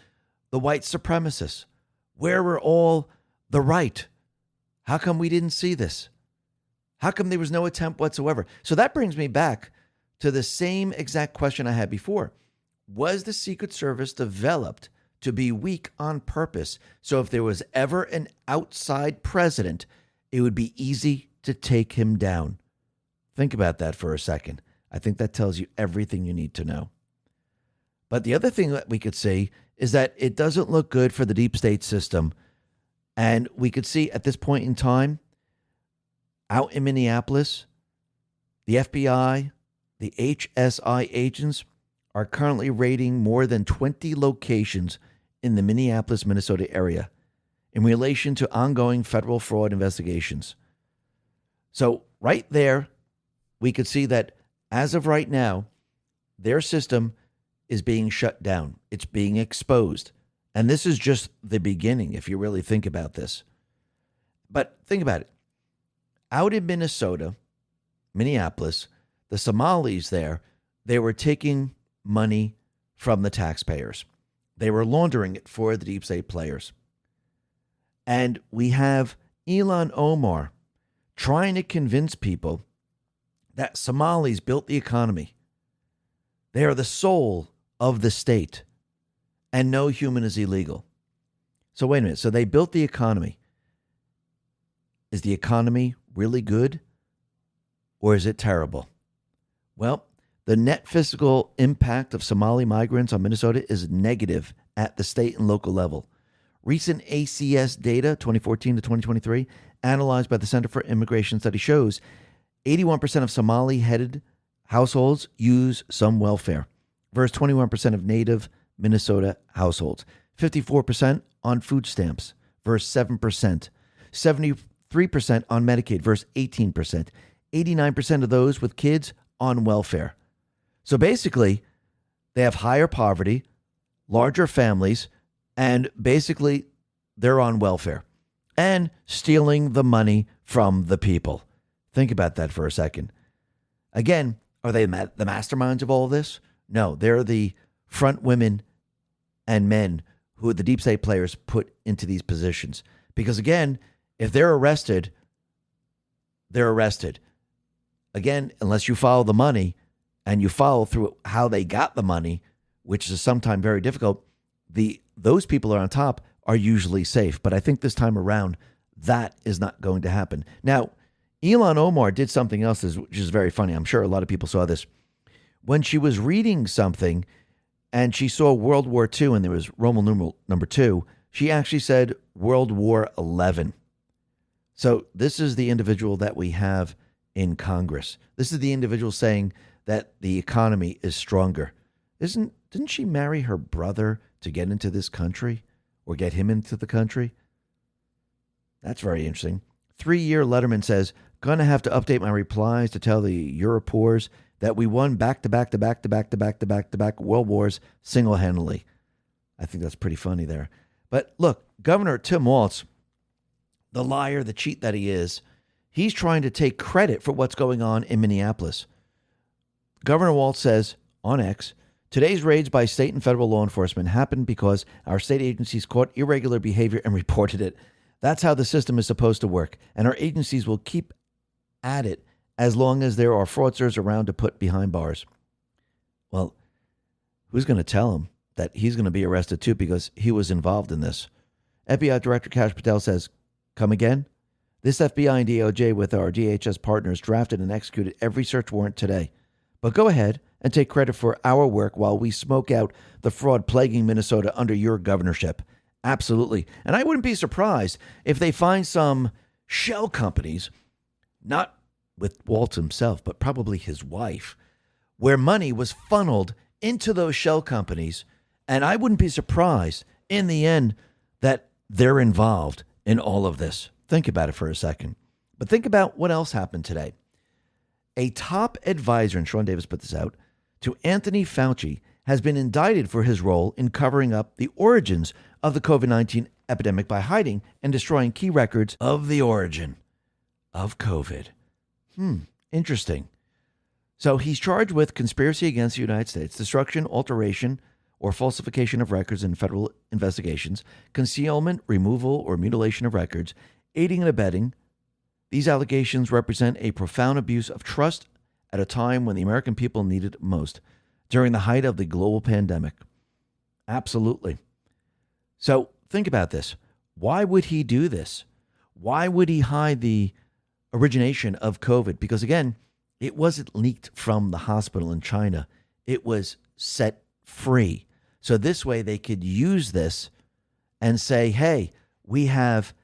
the white supremacists? Where were all the right? How come we didn't see this? How come there was no attempt whatsoever? So that brings me back to the same exact question I had before. Was the Secret Service developed to be weak on purpose? So if there was ever an outside president, it would be easy to take him down. Think about that for a second. I think that tells you everything you need to know. But the other thing that we could see is that it doesn't look good for the deep state system. And we could see at this point in time, out in Minneapolis, the FBI, the HSI agents are currently raiding more than 20 locations in the Minneapolis, Minnesota area in relation to ongoing federal fraud investigations. So right there, we could see that as of right now, their system is being shut down. It's being exposed. And this is just the beginning, if you really think about this. But think about it. Out in Minnesota, Minneapolis, the Somalis there, they were taking money from the taxpayers. They were laundering it for the deep state players. And we have Ilhan Omar trying to convince people that Somalis built the economy. They are the soul of the state, and no human is illegal. So wait a minute. So they built the economy. Is the economy really good, or is it terrible? Well, the net fiscal impact of Somali migrants on Minnesota is negative at the state and local level. Recent ACS data, 2014 to 2023, analyzed by the Center for Immigration Studies, shows 81% of Somali-headed households use some welfare, versus 21% of native Minnesota households. 54% on food stamps, versus 7%. 73% on Medicaid, versus 18%. 89% of those with kids on welfare. So basically, they have higher poverty, larger families, and basically they're on welfare and stealing the money from the people. Think about that for a second. Again, are they the masterminds of all of this? No, they're the front women and men who the deep state players put into these positions. Because again, if they're arrested, they're arrested. Again, unless you follow the money and you follow through how they got the money, which is sometimes very difficult, those people are on top are usually safe. But I think this time around, that is not going to happen. Now, Ilhan Omar did something else which is very funny. I'm sure a lot of people saw this. When she was reading something and she saw World War II and there was Roman numeral number 2, she actually said World War XI. So this is the individual that we have in Congress. This is the individual saying that the economy is stronger. Didn't she marry her brother to get into this country or get him into the country? That's very interesting. 3-year Letterman says, gonna have to update my replies to tell the Europors that we won back-to-back world wars single-handedly. I think that's pretty funny there. But look, Governor Tim Walz, the liar, the cheat that he is, he's trying to take credit for what's going on in Minneapolis. Governor Walz says on X, today's raids by state and federal law enforcement happened because our state agencies caught irregular behavior and reported it. That's how the system is supposed to work, and our agencies will keep at it as long as there are fraudsters around to put behind bars. Well, who's going to tell him that he's going to be arrested too because he was involved in this? FBI Director Kash Patel says, come again? This FBI and DOJ with our DHS partners drafted and executed every search warrant today. But go ahead and take credit for our work while we smoke out the fraud plaguing Minnesota under your governorship. Absolutely. And I wouldn't be surprised if they find some shell companies, not with Walz himself, but probably his wife, where money was funneled into those shell companies. And I wouldn't be surprised in the end that they're involved in all of this. Think about it for a second. But think about what else happened today. A top advisor, and Sean Davis put this out, to Anthony Fauci has been indicted for his role in covering up the origins of the COVID-19 epidemic by hiding and destroying key records of the origin of COVID. Interesting. So he's charged with conspiracy against the United States, destruction, alteration, or falsification of records in federal investigations, concealment, removal, or mutilation of records, aiding and abetting. These allegations represent a profound abuse of trust at a time when the American people needed it most, during the height of the global pandemic. Absolutely. So think about this. Why would he do this? Why would he hide the origination of COVID? Because again, it wasn't leaked from the hospital in China. It was set free. So this way they could use this and say, hey, we have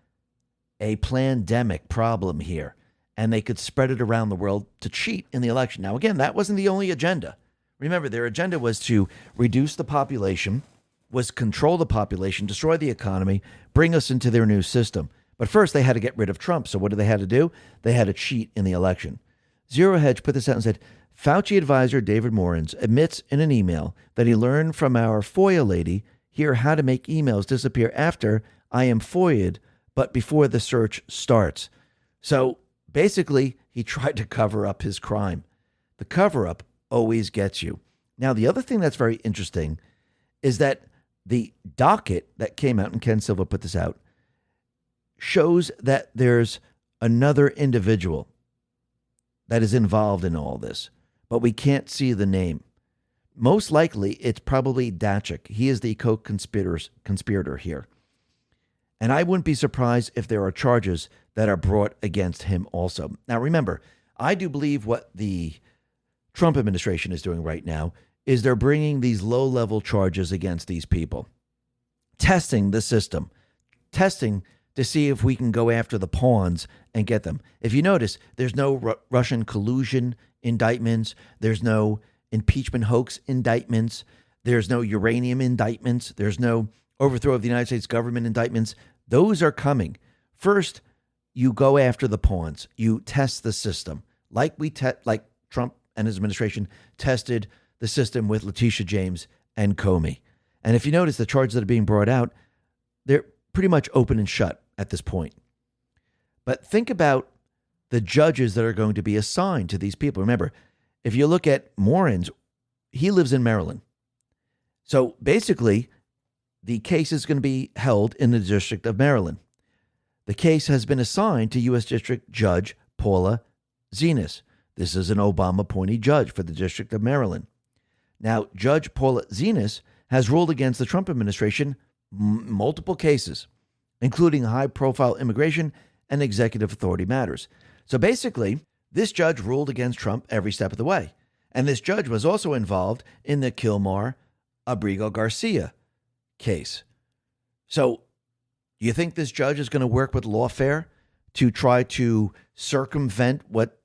a plandemic problem here. And they could spread it around the world to cheat in the election. Now, again, that wasn't the only agenda. Remember, their agenda was to reduce the population, was control the population, destroy the economy, bring us into their new system. But first, they had to get rid of Trump. So what did they have to do? They had to cheat in the election. Zero Hedge put this out and said, Fauci advisor David Morans admits in an email that he learned from our FOIA lady here how to make emails disappear after I am FOIA'd, but before the search starts. So basically, he tried to cover up his crime. The cover-up always gets you. Now, the other thing that's very interesting is that the docket that came out, and Ken Silva put this out, shows that there's another individual that is involved in all this, but we can't see the name. Most likely, it's probably Datchik. He is the co-conspirator here. And I wouldn't be surprised if there are charges that are brought against him also. Now, remember, I do believe what the Trump administration is doing right now is they're bringing these low-level charges against these people, testing the system, testing to see if we can go after the pawns and get them. If you notice, there's no Russian collusion indictments. There's no impeachment hoax indictments. There's no uranium indictments. There's no overthrow of the United States government indictments. Those are coming. First, you go after the pawns. You test the system, like like Trump and his administration tested the system with Letitia James and Comey. And if you notice, the charges that are being brought out, they're pretty much open and shut at this point. But think about the judges that are going to be assigned to these people. Remember, if you look at Morin's, he lives in Maryland. So basically, the case is going to be held in the District of Maryland. The case has been assigned to U.S. District Judge Paula Zenas. This is an Obama-appointed judge for the District of Maryland. Now, Judge Paula Zenas has ruled against the Trump administration multiple cases, including high-profile immigration and executive authority matters. So basically, this judge ruled against Trump every step of the way. And this judge was also involved in the Kilmar-Abrigo Garcia case. So you think this judge is going to work with lawfare to try to circumvent what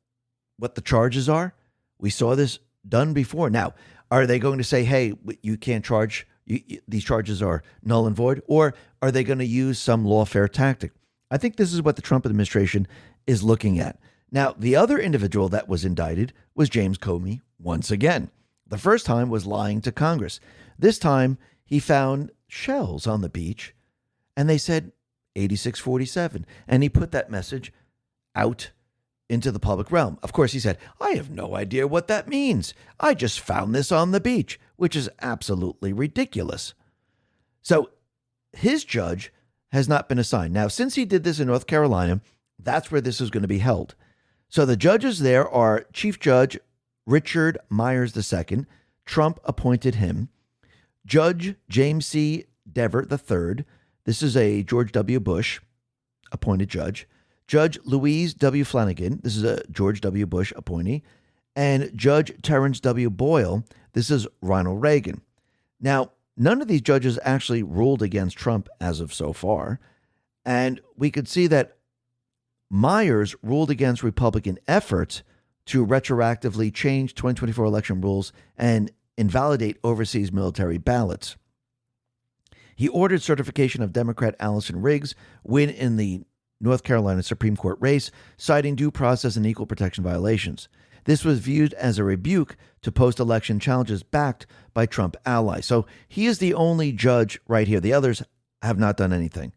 the charges are? We saw this done before. Now, are they going to say, hey, you can't charge, these charges are null and void? Or are they going to use some lawfare tactic? I think this is what the Trump administration is looking at. Now, the other individual that was indicted was James Comey once again. The first time was lying to Congress. This time, he found shells on the beach, and they said 8647. And he put that message out into the public realm. Of course, he said, I have no idea what that means. I just found this on the beach, which is absolutely ridiculous. So his judge has not been assigned. Now, since he did this in North Carolina, that's where this is going to be held. So the judges there are Chief Judge Richard Myers II. Trump appointed him. Judge James C. Dever III. This is a George W. Bush appointed judge. Judge Louise W. Flanagan. This is a George W. Bush appointee. And Judge Terrence W. Boyle. This is Ronald Reagan. Now, none of these judges actually ruled against Trump as of so far. And we could see that Myers ruled against Republican efforts to retroactively change 2024 election rules and invalidate overseas military ballots. He ordered certification of Democrat Allison Riggs' win in the North Carolina Supreme Court race, citing due process and equal protection violations. This was viewed as a rebuke to post-election challenges backed by Trump allies. So he is the only judge right here. The others have not done anything.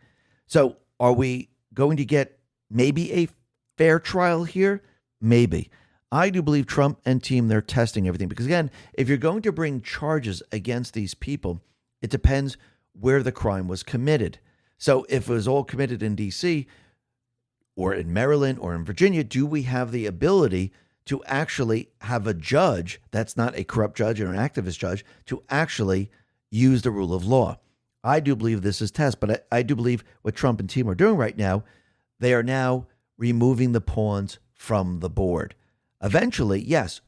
So are we going to get maybe a fair trial here? Maybe. I do believe Trump and team, they're testing everything. Because again, if you're going to bring charges against these people, it depends where the crime was committed. So if it was all committed in D.C. or in Maryland or in Virginia, do we have the ability to actually have a judge that's not a corrupt judge or an activist judge to actually use the rule of law? I do believe this is test, but I do believe what Trump and team are doing right now, they are now removing the pawns from the board. Eventually, yes,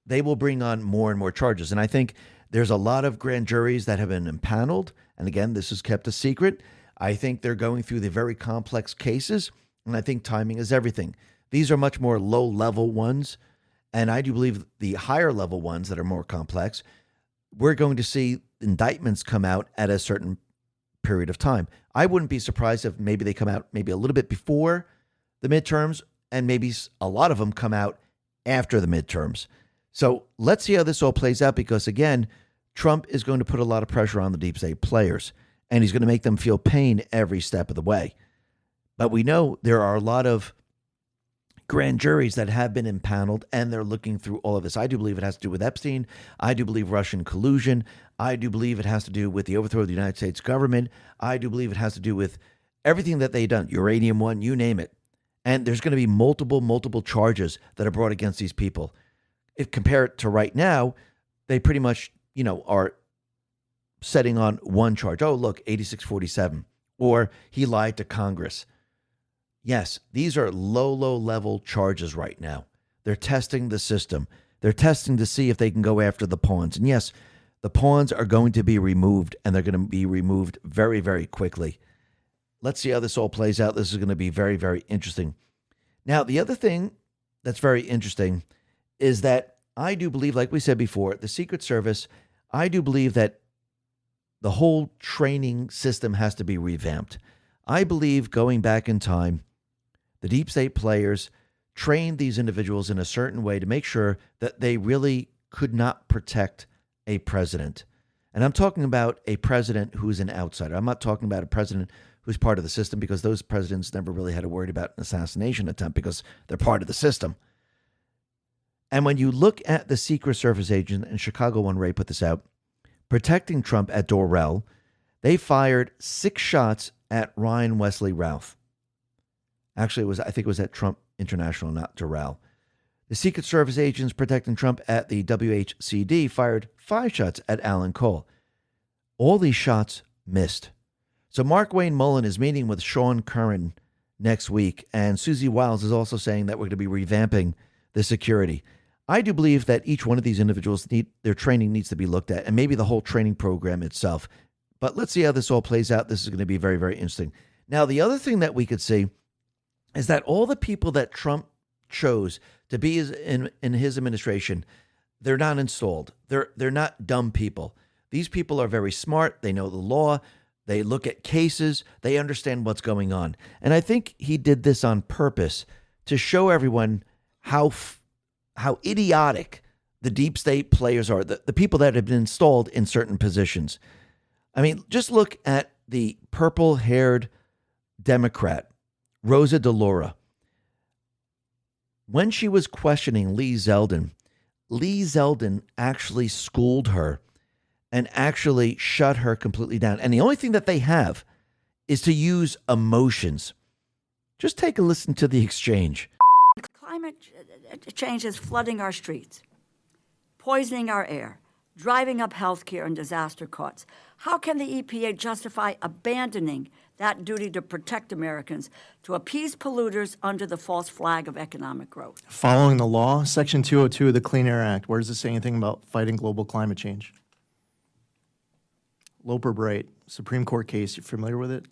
they will bring on more and more charges. And I think there's a lot of grand juries that have been impaneled. And again, this is kept a secret. I think they're going through the very complex cases. And I think timing is everything. These are much more low-level ones. And I do believe the higher-level ones that are more complex, we're going to see indictments come out at a certain period of time. I wouldn't be surprised if maybe they come out maybe a little bit before the midterms, and maybe a lot of them come out after the midterms. So let's see how this all plays out, because again, Trump is going to put a lot of pressure on the deep state players, and he's going to make them feel pain every step of the way. But we know there are a lot of grand juries that have been impaneled, and they're looking through all of this. I do believe it has to do with Epstein. I do believe Russian collusion. I do believe it has to do with the overthrow of the United States government. I do believe it has to do with everything that they've done, uranium one, you name it. And there's going to be multiple charges that are brought against these people. If compare it to right now, they pretty much, are setting on one charge. Oh, look, 8647. Or he lied to Congress. Yes, these are low level charges right now. They're testing the system. They're testing to see if they can go after the pawns. And yes, the pawns are going to be removed, and they're going to be removed very, very quickly. Let's see how this all plays out. This is going to be very, very interesting. Now, the other thing that's very interesting is that I do believe, like we said before, the Secret Service, I do believe that the whole training system has to be revamped. I believe going back in time, the deep state players trained these individuals in a certain way to make sure that they really could not protect a president. And I'm talking about a president who's an outsider. I'm not talking about a president who's part of the system, because those presidents never really had to worry about an assassination attempt because they're part of the system. And when you look at the Secret Service agent, and Chicago One Ray put this out, protecting Trump at Doral, they fired 6 shots at Ryan Wesley Routh. Actually, I think it was at Trump International, not Doral. The Secret Service agents protecting Trump at the WHCD fired 5 shots at Alan Cole. All these shots missed. So Mark Wayne Mullen is meeting with Sean Curran next week, and Susie Wiles is also saying that we're going to be revamping the security. I do believe that each one of these individuals, their training needs to be looked at, and maybe the whole training program itself. But let's see how this all plays out. This is going to be very, very interesting. Now, the other thing that we could see is that all the people that Trump chose to be in his administration, they're not installed. They're not dumb people. These people are very smart. They know the law. They look at cases. They understand what's going on. And I think he did this on purpose to show everyone how idiotic the deep state players are, the people that have been installed in certain positions. I mean, just look at the purple-haired Democrat, Rosa DeLauro. When she was questioning Lee Zeldin actually schooled her and actually shut her completely down. And the only thing that they have is to use emotions. Just take a listen to the exchange. Climate change is flooding our streets, poisoning our air, driving up healthcare and disaster costs. How can the EPA justify abandoning that duty to protect Americans to appease polluters under the false flag of economic growth? Following the law, Section 202 of the Clean Air Act, where does it say anything about fighting global climate change? Loper Bright, Supreme Court case, you familiar with it?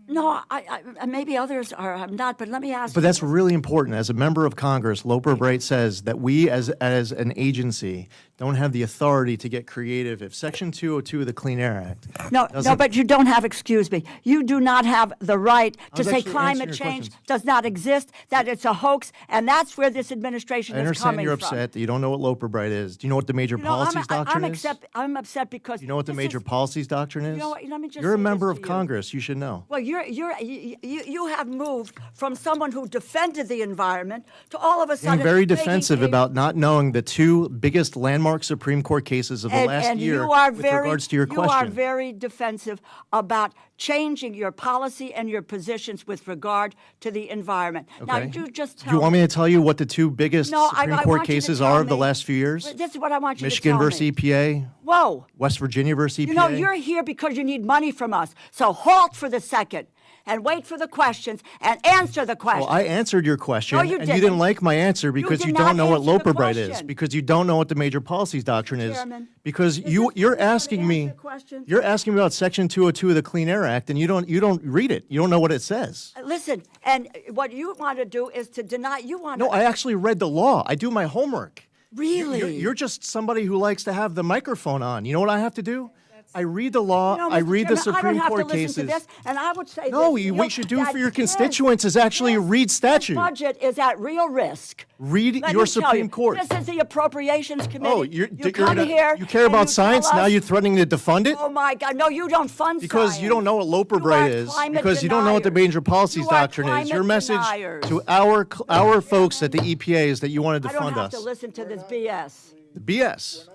No, I maybe others are. I'm not, but let me ask. But that's really important. As a member of Congress, Loper Bright says that we as an agency don't have the authority to get creative if Section 202 of the Clean Air Act. No, but you don't have, excuse me, you do not have the right to say climate change does not exist, that it's a hoax, and that's where this administration is coming from. I understand you're upset that you don't know what Loper Bright is. Do you know what the major policies doctrine is? I'm upset because you know what the major policies doctrine is? You know what, let me just You're a say member this of to Congress. You should know. Well, you have moved from someone who defended the environment to all of a sudden being very defensive about not knowing the 2 biggest landmark Supreme Court cases of the last year with regards to your question. You are very defensive about changing your policy and your positions with regard to the environment. Okay. Now, you just tell Do you want me to tell you what the 2 biggest Supreme Court cases are of the last few years? This is what I want you Michigan to tell versus me. EPA. Whoa. West Virginia versus EPA. You know, you're here because you need money from us. So halt for the second and wait for the questions and answer the questions. Well, I answered your question, No, you and didn't. you didn't like my answer because did you not don't know what answer the Loper Bright is, question. because you don't know what the major policies doctrine is. Chairman, because you're asking me about Section 202 of the Clean Air Act, and you don't read it. You don't know what it says. Listen, and what you want to do is to deny. You want No, to. I actually read the law. I do my homework. Really? You're just somebody who likes to have the microphone on. You know what I have to do? I read the law. You know, I Mr. read the Chairman, Supreme Court I don't have to cases. listen to this, and I would say No, this, what you should do that for your this- constituents is actually read statute. This budget is at real risk. Read Let your me tell Supreme you, Court. This is the Appropriations Committee. Oh, you come here. You care and about you science? tell Now us, you're threatening to defund it? oh my God, no, you don't fund Because science. you don't know what Loper You Bright are is. climate Because you don't know what the deniers. major policies You are doctrine is. Your climate message deniers. to our folks at the EPA is that you want to I don't defund have us. to listen to this BS. BS.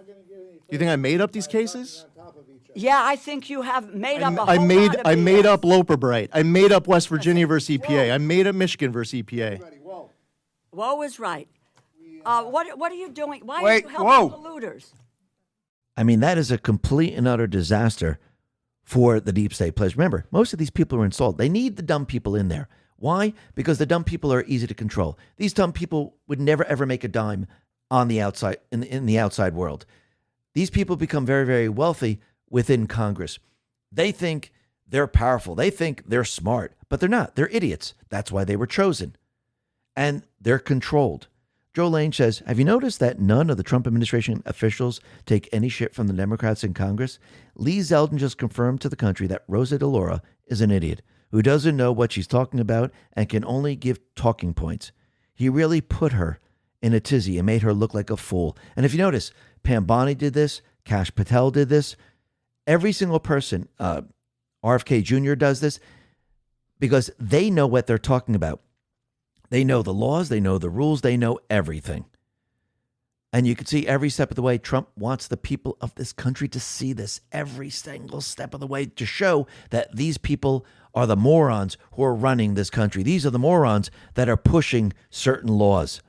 You think I made up these cases? Yeah, I think you have made up a whole I made lot of I made BS. up Loper Bright. I made up West Virginia versus EPA. I made up Michigan versus EPA. Woe is right. What are you doing? Why Wait, are you helping whoa. polluters? I mean, that is a complete and utter disaster for the deep state players. Remember, most of these people are installed. They need the dumb people in there. Why? Because the dumb people are easy to control. These dumb people would never ever make a dime on the outside in the outside world. These people become very, very wealthy within Congress. They think they're powerful. They think they're smart, but they're not. They're idiots. That's why they were chosen. And they're controlled. Joe Lane says, have you noticed that none of the Trump administration officials take any shit from the Democrats in Congress? Lee Zeldin just confirmed to the country that Rosa DeLauro is an idiot who doesn't know what she's talking about and can only give talking points. He really put her in a tizzy and made her look like a fool. And if you notice, Pam Bondi did this, Kash Patel did this. Every single person, RFK Jr. does this because they know what they're talking about. They know the laws, they know the rules, they know everything. And you can see every step of the way, Trump wants the people of this country to see this every single step of the way to show that these people are the morons who are running this country. These are the morons that are pushing certain laws,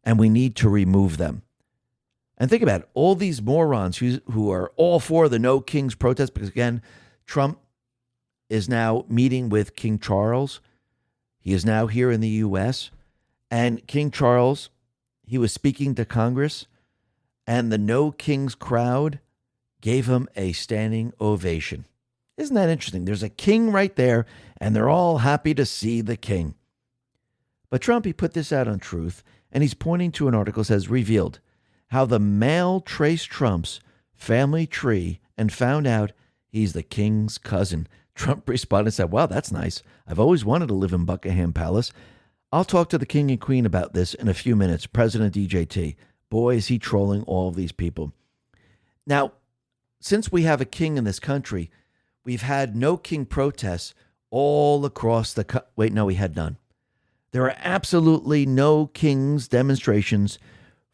and we need to remove them. And think about it, all these morons who are all for the No Kings protest, because again, Trump is now meeting with King Charles. He is now here in the U.S. And King Charles, he was speaking to Congress, and the No Kings crowd gave him a standing ovation. Isn't that interesting? There's a king right there, and they're all happy to see the king. But Trump, he put this out on Truth, and he's pointing to an article that says, revealed how the mail traced Trump's family tree and found out he's the king's cousin. Trump responded and said, wow, that's nice. I've always wanted to live in Buckingham Palace. I'll talk to the king and queen about this in a few minutes. President DJT. Boy, is he trolling all of these people. Now, since we have a king in this country, we've had no king protests all across the wait, no, we had none. There are absolutely no king's demonstrations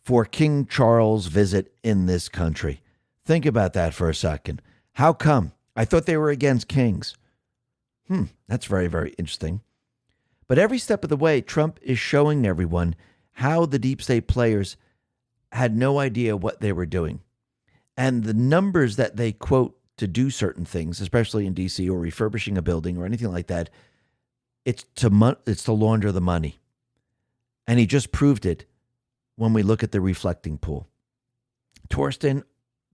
for King Charles' visit in this country. Think about that for a second. How come? I thought they were against kings. That's very, very interesting. But every step of the way, Trump is showing everyone how the deep state players had no idea what they were doing. And the numbers that they quote to do certain things, especially in D.C. or refurbishing a building or anything like that, it's to launder the money. And he just proved it when we look at the reflecting pool. Torsten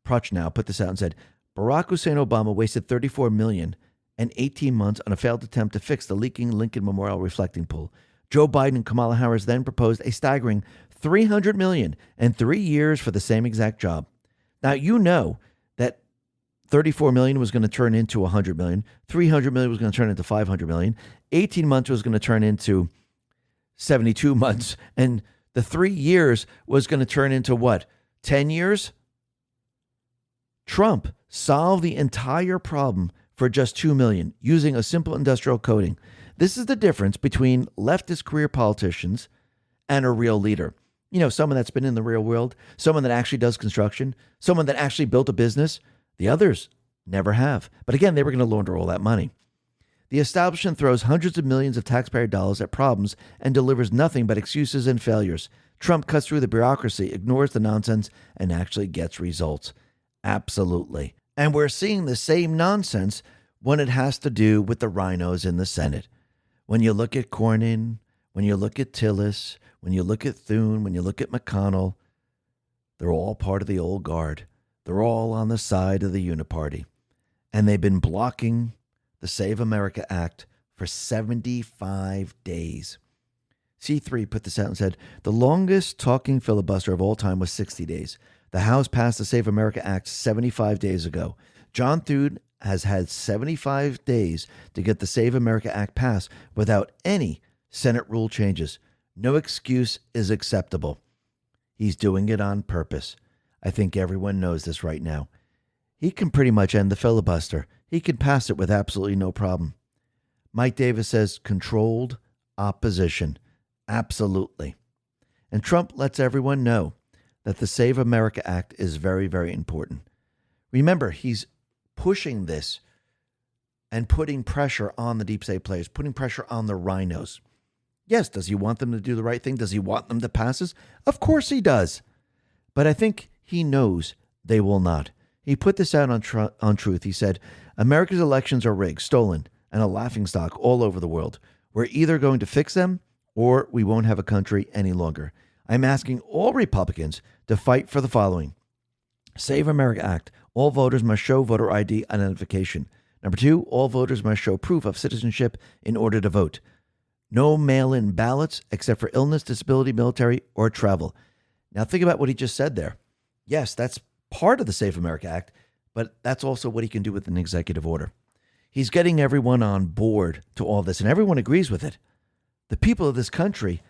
Prochnow put this out and said, Barack Hussein Obama wasted $34 million and 18 months on a failed attempt to fix the leaking Lincoln Memorial reflecting pool. Joe Biden and Kamala Harris then proposed a staggering $300 million and 3 years for the same exact job. Now, you know that $34 million was going to turn into $100 million. $300 million was going to turn into $500 million. 18 months was going to turn into 72 months. And the 3 years was going to turn into what? 10 years? Trump solved the entire problem for just $2 million using a simple industrial coating. This is the difference between leftist career politicians and a real leader. You know, someone that's been in the real world, someone that actually does construction, someone that actually built a business. The others never have. But again, they were going to launder all that money. The establishment throws hundreds of millions of taxpayer dollars at problems and delivers nothing but excuses and failures. Trump cuts through the bureaucracy, ignores the nonsense, and actually gets results. Absolutely. And we're seeing the same nonsense when it has to do with the rhinos in the Senate. When you look at Cornyn, when you look at Tillis, when you look at Thune, when you look at McConnell, they're all part of the old guard. They're all on the side of the uniparty. And they've been blocking the Save America Act for 75 days. C3 put this out and said, the longest talking filibuster of all time was 60 days. The House passed the Save America Act 75 days ago. John Thune has had 75 days to get the Save America Act passed without any Senate rule changes. No excuse is acceptable. He's doing it on purpose. I think everyone knows this right now. He can pretty much end the filibuster. He can pass it with absolutely no problem. Mike Davis says controlled opposition. Absolutely. And Trump lets everyone know that the Save America Act is very, very important. Remember, he's pushing this and putting pressure on the deep state players, putting pressure on the rhinos. Yes, does he want them to do the right thing? Does he want them to pass this? Of course he does. But I think he knows they will not. He put this out on Truth. He said, America's elections are rigged, stolen, and a laughingstock all over the world. We're either going to fix them or we won't have a country any longer. I'm asking all Republicans to fight for the following. Save America Act. All voters must show voter ID identification. Number 2, all voters must show proof of citizenship in order to vote. No mail-in ballots except for illness, disability, military, or travel. Now think about what he just said there. Yes, that's part of the Save America Act, but that's also what he can do with an executive order. He's getting everyone on board to all this, and everyone agrees with it. The people of this country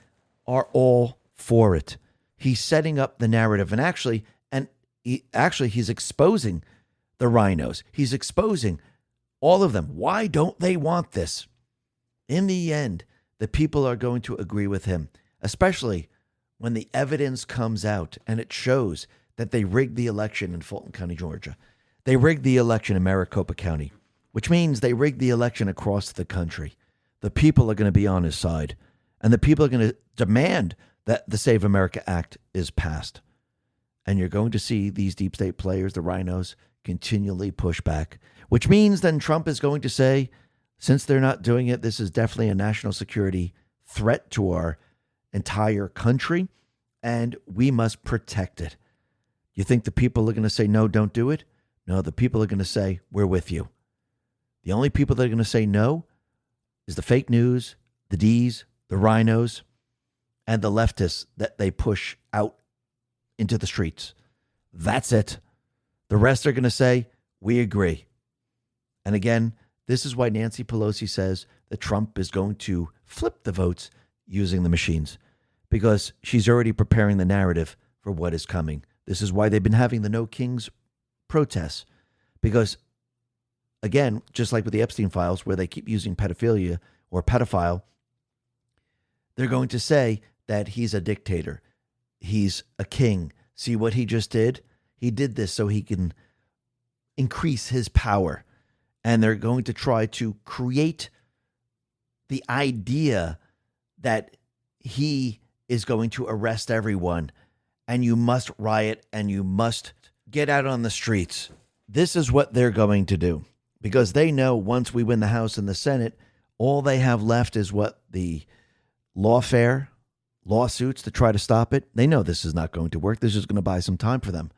are all for it. He's setting up the narrative, and he's exposing the rhinos. He's exposing all of them. Why don't they want this? In the end, the people are going to agree with him, especially when the evidence comes out and it shows that they rigged the election in Fulton County, Georgia. They rigged the election in Maricopa County, which means they rigged the election across the country. The people are going to be on his side, and the people are going to demand that the Save America Act is passed. And you're going to see these deep state players, the rhinos, continually push back, which means then Trump is going to say, since they're not doing it, this is definitely a national security threat to our entire country, and we must protect it. You think the people are going to say, no, don't do it? No, the people are going to say, we're with you. The only people that are going to say no is the fake news, the D's, the rhinos, and the leftists that they push out into the streets. That's it. The rest are going to say, we agree. And again, this is why Nancy Pelosi says that Trump is going to flip the votes using the machines, because she's already preparing the narrative for what is coming. This is why they've been having the No Kings protests, because, again, just like with the Epstein files where they keep using pedophilia or pedophile, they're going to say that he's a dictator. He's a king. See what he just did? He did this so he can increase his power. And they're going to try to create the idea that he is going to arrest everyone and you must riot and you must get out on the streets. This is what they're going to do, because they know once we win the House and the Senate, all they have left is what the lawfare, lawsuits to try to stop it. They know this is not going to work. This is going to buy some time for them.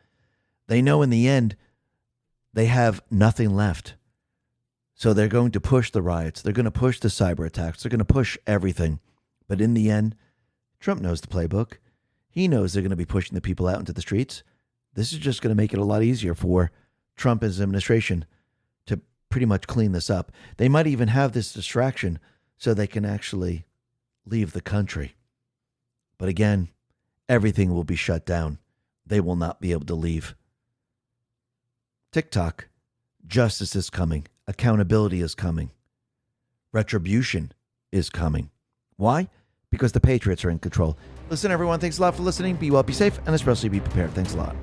They know in the end, they have nothing left. So they're going to push the riots. They're going to push the cyber attacks. They're going to push everything. But in the end, Trump knows the playbook. He knows they're going to be pushing the people out into the streets. This is just going to make it a lot easier for Trump and his administration to pretty much clean this up. They might even have this distraction so they can actually leave the country. But again, everything will be shut down. They will not be able to leave. TikTok, justice is coming. Accountability is coming. Retribution is coming. Why? Because the Patriots are in control. Listen, everyone, thanks a lot for listening. Be well, be safe, and especially be prepared. Thanks a lot.